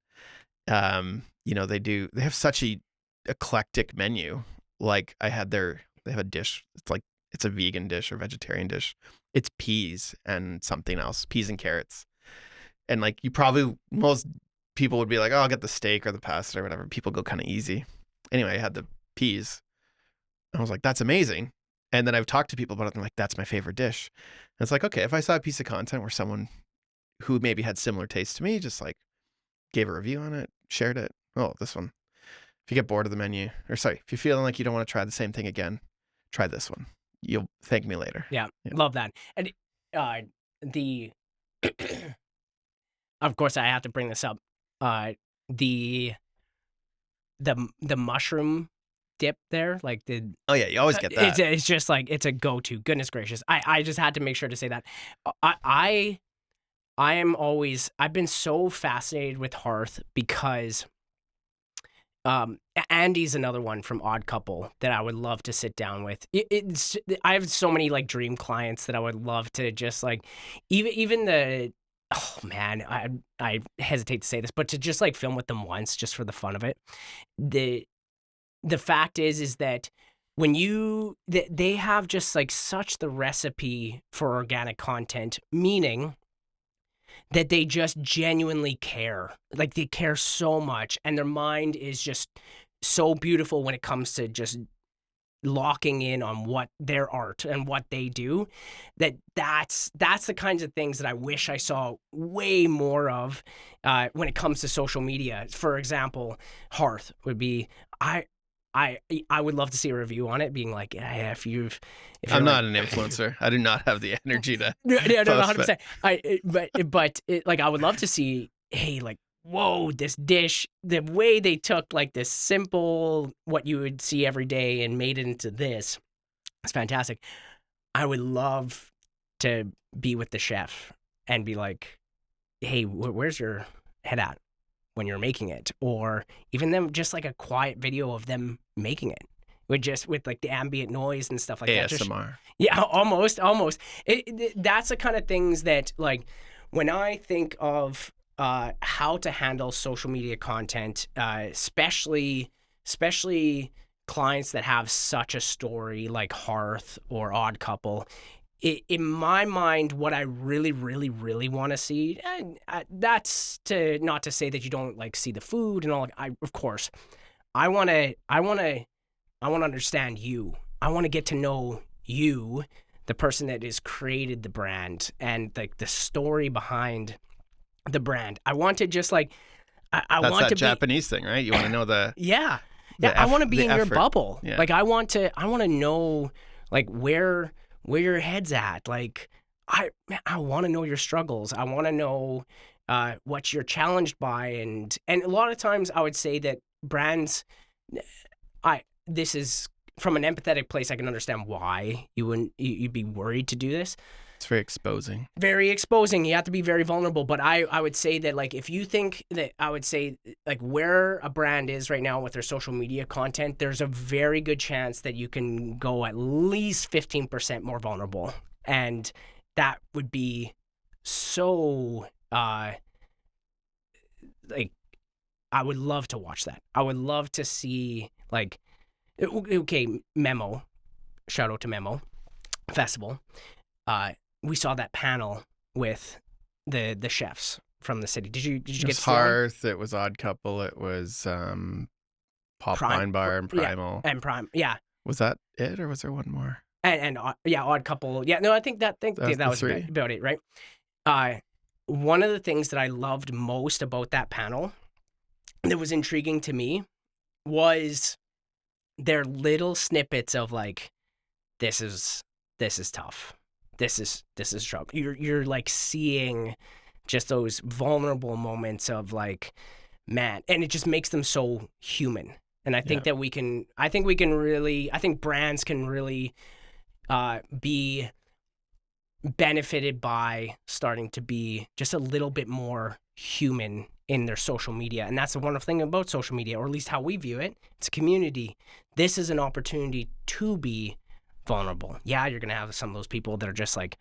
you know, they have such a eclectic menu. Like they have a dish. It's a vegan dish or vegetarian dish. It's peas and something else, peas and carrots. And like most people would be like, oh, I'll get the steak or the pasta or whatever. People go kind of easy. Anyway, I had the peas. I was like, that's amazing. And then I've talked to people about it. And I'm like, that's my favorite dish. And it's like, okay, if I saw a piece of content where someone who maybe had similar taste to me just like gave a review on it, shared it. Oh, this one. If you get bored of the menu, or sorry, if you're feeling like you don't want to try the same thing again, try this one. You'll thank me later. Yeah. Love that. And the of course I have to bring this up. The mushroom dip there, like oh yeah, you always get that. It's just like it's a go-to. Goodness gracious. I just had to make sure to say that. I've been so fascinated with Hearth because Andy's another one from Odd Couple that I would love to sit down with. I have so many like dream clients that I would love to just like, even the, oh man, I hesitate to say this, but to just like film with them once just for the fun of it. The fact is that when they have just like such the recipe for organic content, meaning that they just genuinely care. Like they care so much, and their mind is just so beautiful when it comes to just locking in on what their art and what they do. That's the kinds of things that I wish I saw way more of when it comes to social media. For example, Hearth would be I would love to see a review on it, being like, yeah, if I'm not an influencer. I do not have the energy to. No, 100%. But like I would love to see, hey, like, whoa, this dish, the way they took like this simple what you would see every day and made it into this. It's fantastic. I would love to be with the chef and be like, hey, where's your head at when you're making it? Or even them just like a quiet video of them making it with like the ambient noise and stuff like that. ASMR. Yeah, almost. That's the kind of things that like when I think of how to handle social media content, especially clients that have such a story like Hearth or Odd Couple. In my mind, what I really, really, really want to see, and that's not to say that you don't like see the food and all. Of course, I want to understand you. I want to get to know you, the person that has created the brand and like the story behind the brand. I want to just like, I that's want that to Japanese thing, right? You want to know the yeah. I want to be in your bubble. Yeah. Like I want to know like where your head's at. Like I want to know your struggles. I want to know what you're challenged by, and a lot of times I would say that brands, this is from an empathetic place. I can understand why you'd be worried to do this. It's very exposing. Very exposing. You have to be very vulnerable. But I would say that like if you think that, I would say like where a brand is right now with their social media content, there's a very good chance that you can go at least 15% more vulnerable. And that would be so like I would love to watch that. I would love to see like okay, Memo. Shout out to Memo Festival. We saw that panel with the chefs from the city. Did you get to see Hearth? It was Odd Couple. It was Pop Wine Bar and Primal. Yeah, and Prime. Yeah. Was that it, or was there one more? And yeah, Odd Couple. Yeah, no, I think that was about it, right? One of the things that I loved most about that panel that was intriguing to me was their little snippets of like, this is tough. This is trouble. You're like seeing just those vulnerable moments of like, man, and it just makes them so human. And I think that I think brands can really be benefited by starting to be just a little bit more human in their social media. And that's the wonderful thing about social media, or at least how we view it. It's a community. This is an opportunity to be vulnerable. Yeah, you're going to have some of those people that are just like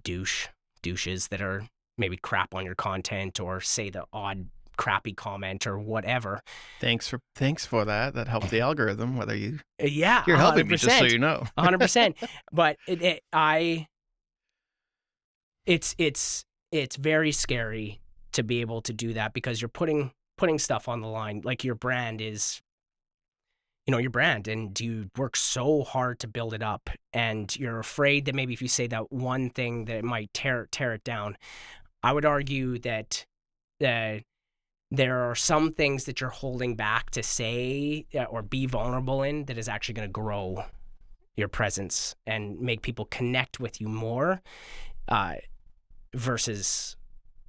douches that are maybe crap on your content or say the odd crappy comment or whatever. Thanks for that. That helped the algorithm. Whether you're Yeah, helping me, 100%. just so you know. 100%. But it's very scary to be able to do that because you're putting stuff on the line. Like your brand is, your brand, and you work so hard to build it up, and you're afraid that maybe if you say that one thing that it might tear it down. I would argue that there are some things that you're holding back to say or be vulnerable in that is actually going to grow your presence and make people connect with you more, versus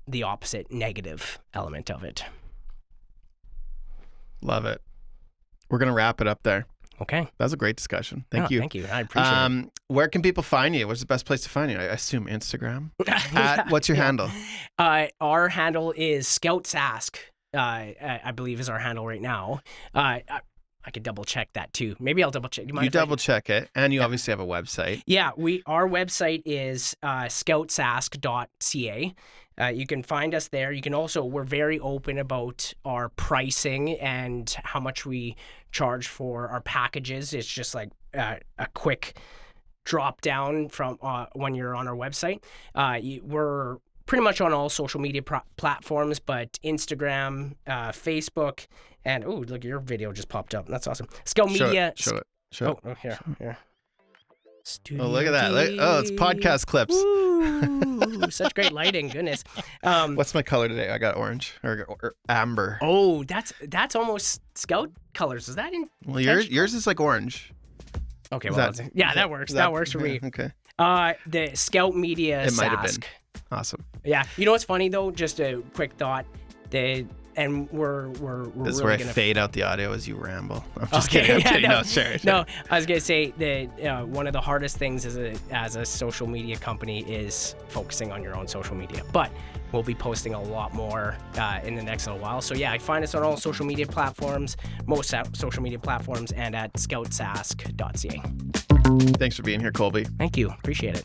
the opposite negative element of it. Love it. We're going to wrap it up there. Okay. That was a great discussion. Thank you. Thank you. I appreciate it. Where can people find you? What's the best place to find you? I assume Instagram. What's your handle? Our handle is Scouts Ask. I believe is our handle right now. I could double check that too. Maybe I'll double check. You double check it, and you obviously have a website. Yeah, our website is scoutsask.ca. You can find us there. You can also, we're very open about our pricing and how much we charge for our packages. It's just like a quick drop down from when you're on our website. We're pretty much on all social media platforms, but Instagram, Facebook, and look, your video just popped up. That's awesome. Scout Media. Show it. Oh, here. Oh, look at that. It's podcast clips. Ooh, such great lighting. Goodness. What's my color today? I got orange or amber. Oh, that's almost Scout colors. Is that in? Well, yours is like orange. Okay, that works. That works for me. Okay. The Scout Media It Sask. might have been. Awesome. Yeah. You know what's funny though? Just a quick thought. We're This is really where I gonna fade out the audio as you ramble. I'm just kidding. I'm kidding. No, sure. No, I was gonna say that one of the hardest things as a social media company is focusing on your own social media. But we'll be posting a lot more in the next little while. So yeah, find us on all social media platforms, most social media platforms, and at scoutsask.ca. Thanks for being here, Colby. Thank you. Appreciate it.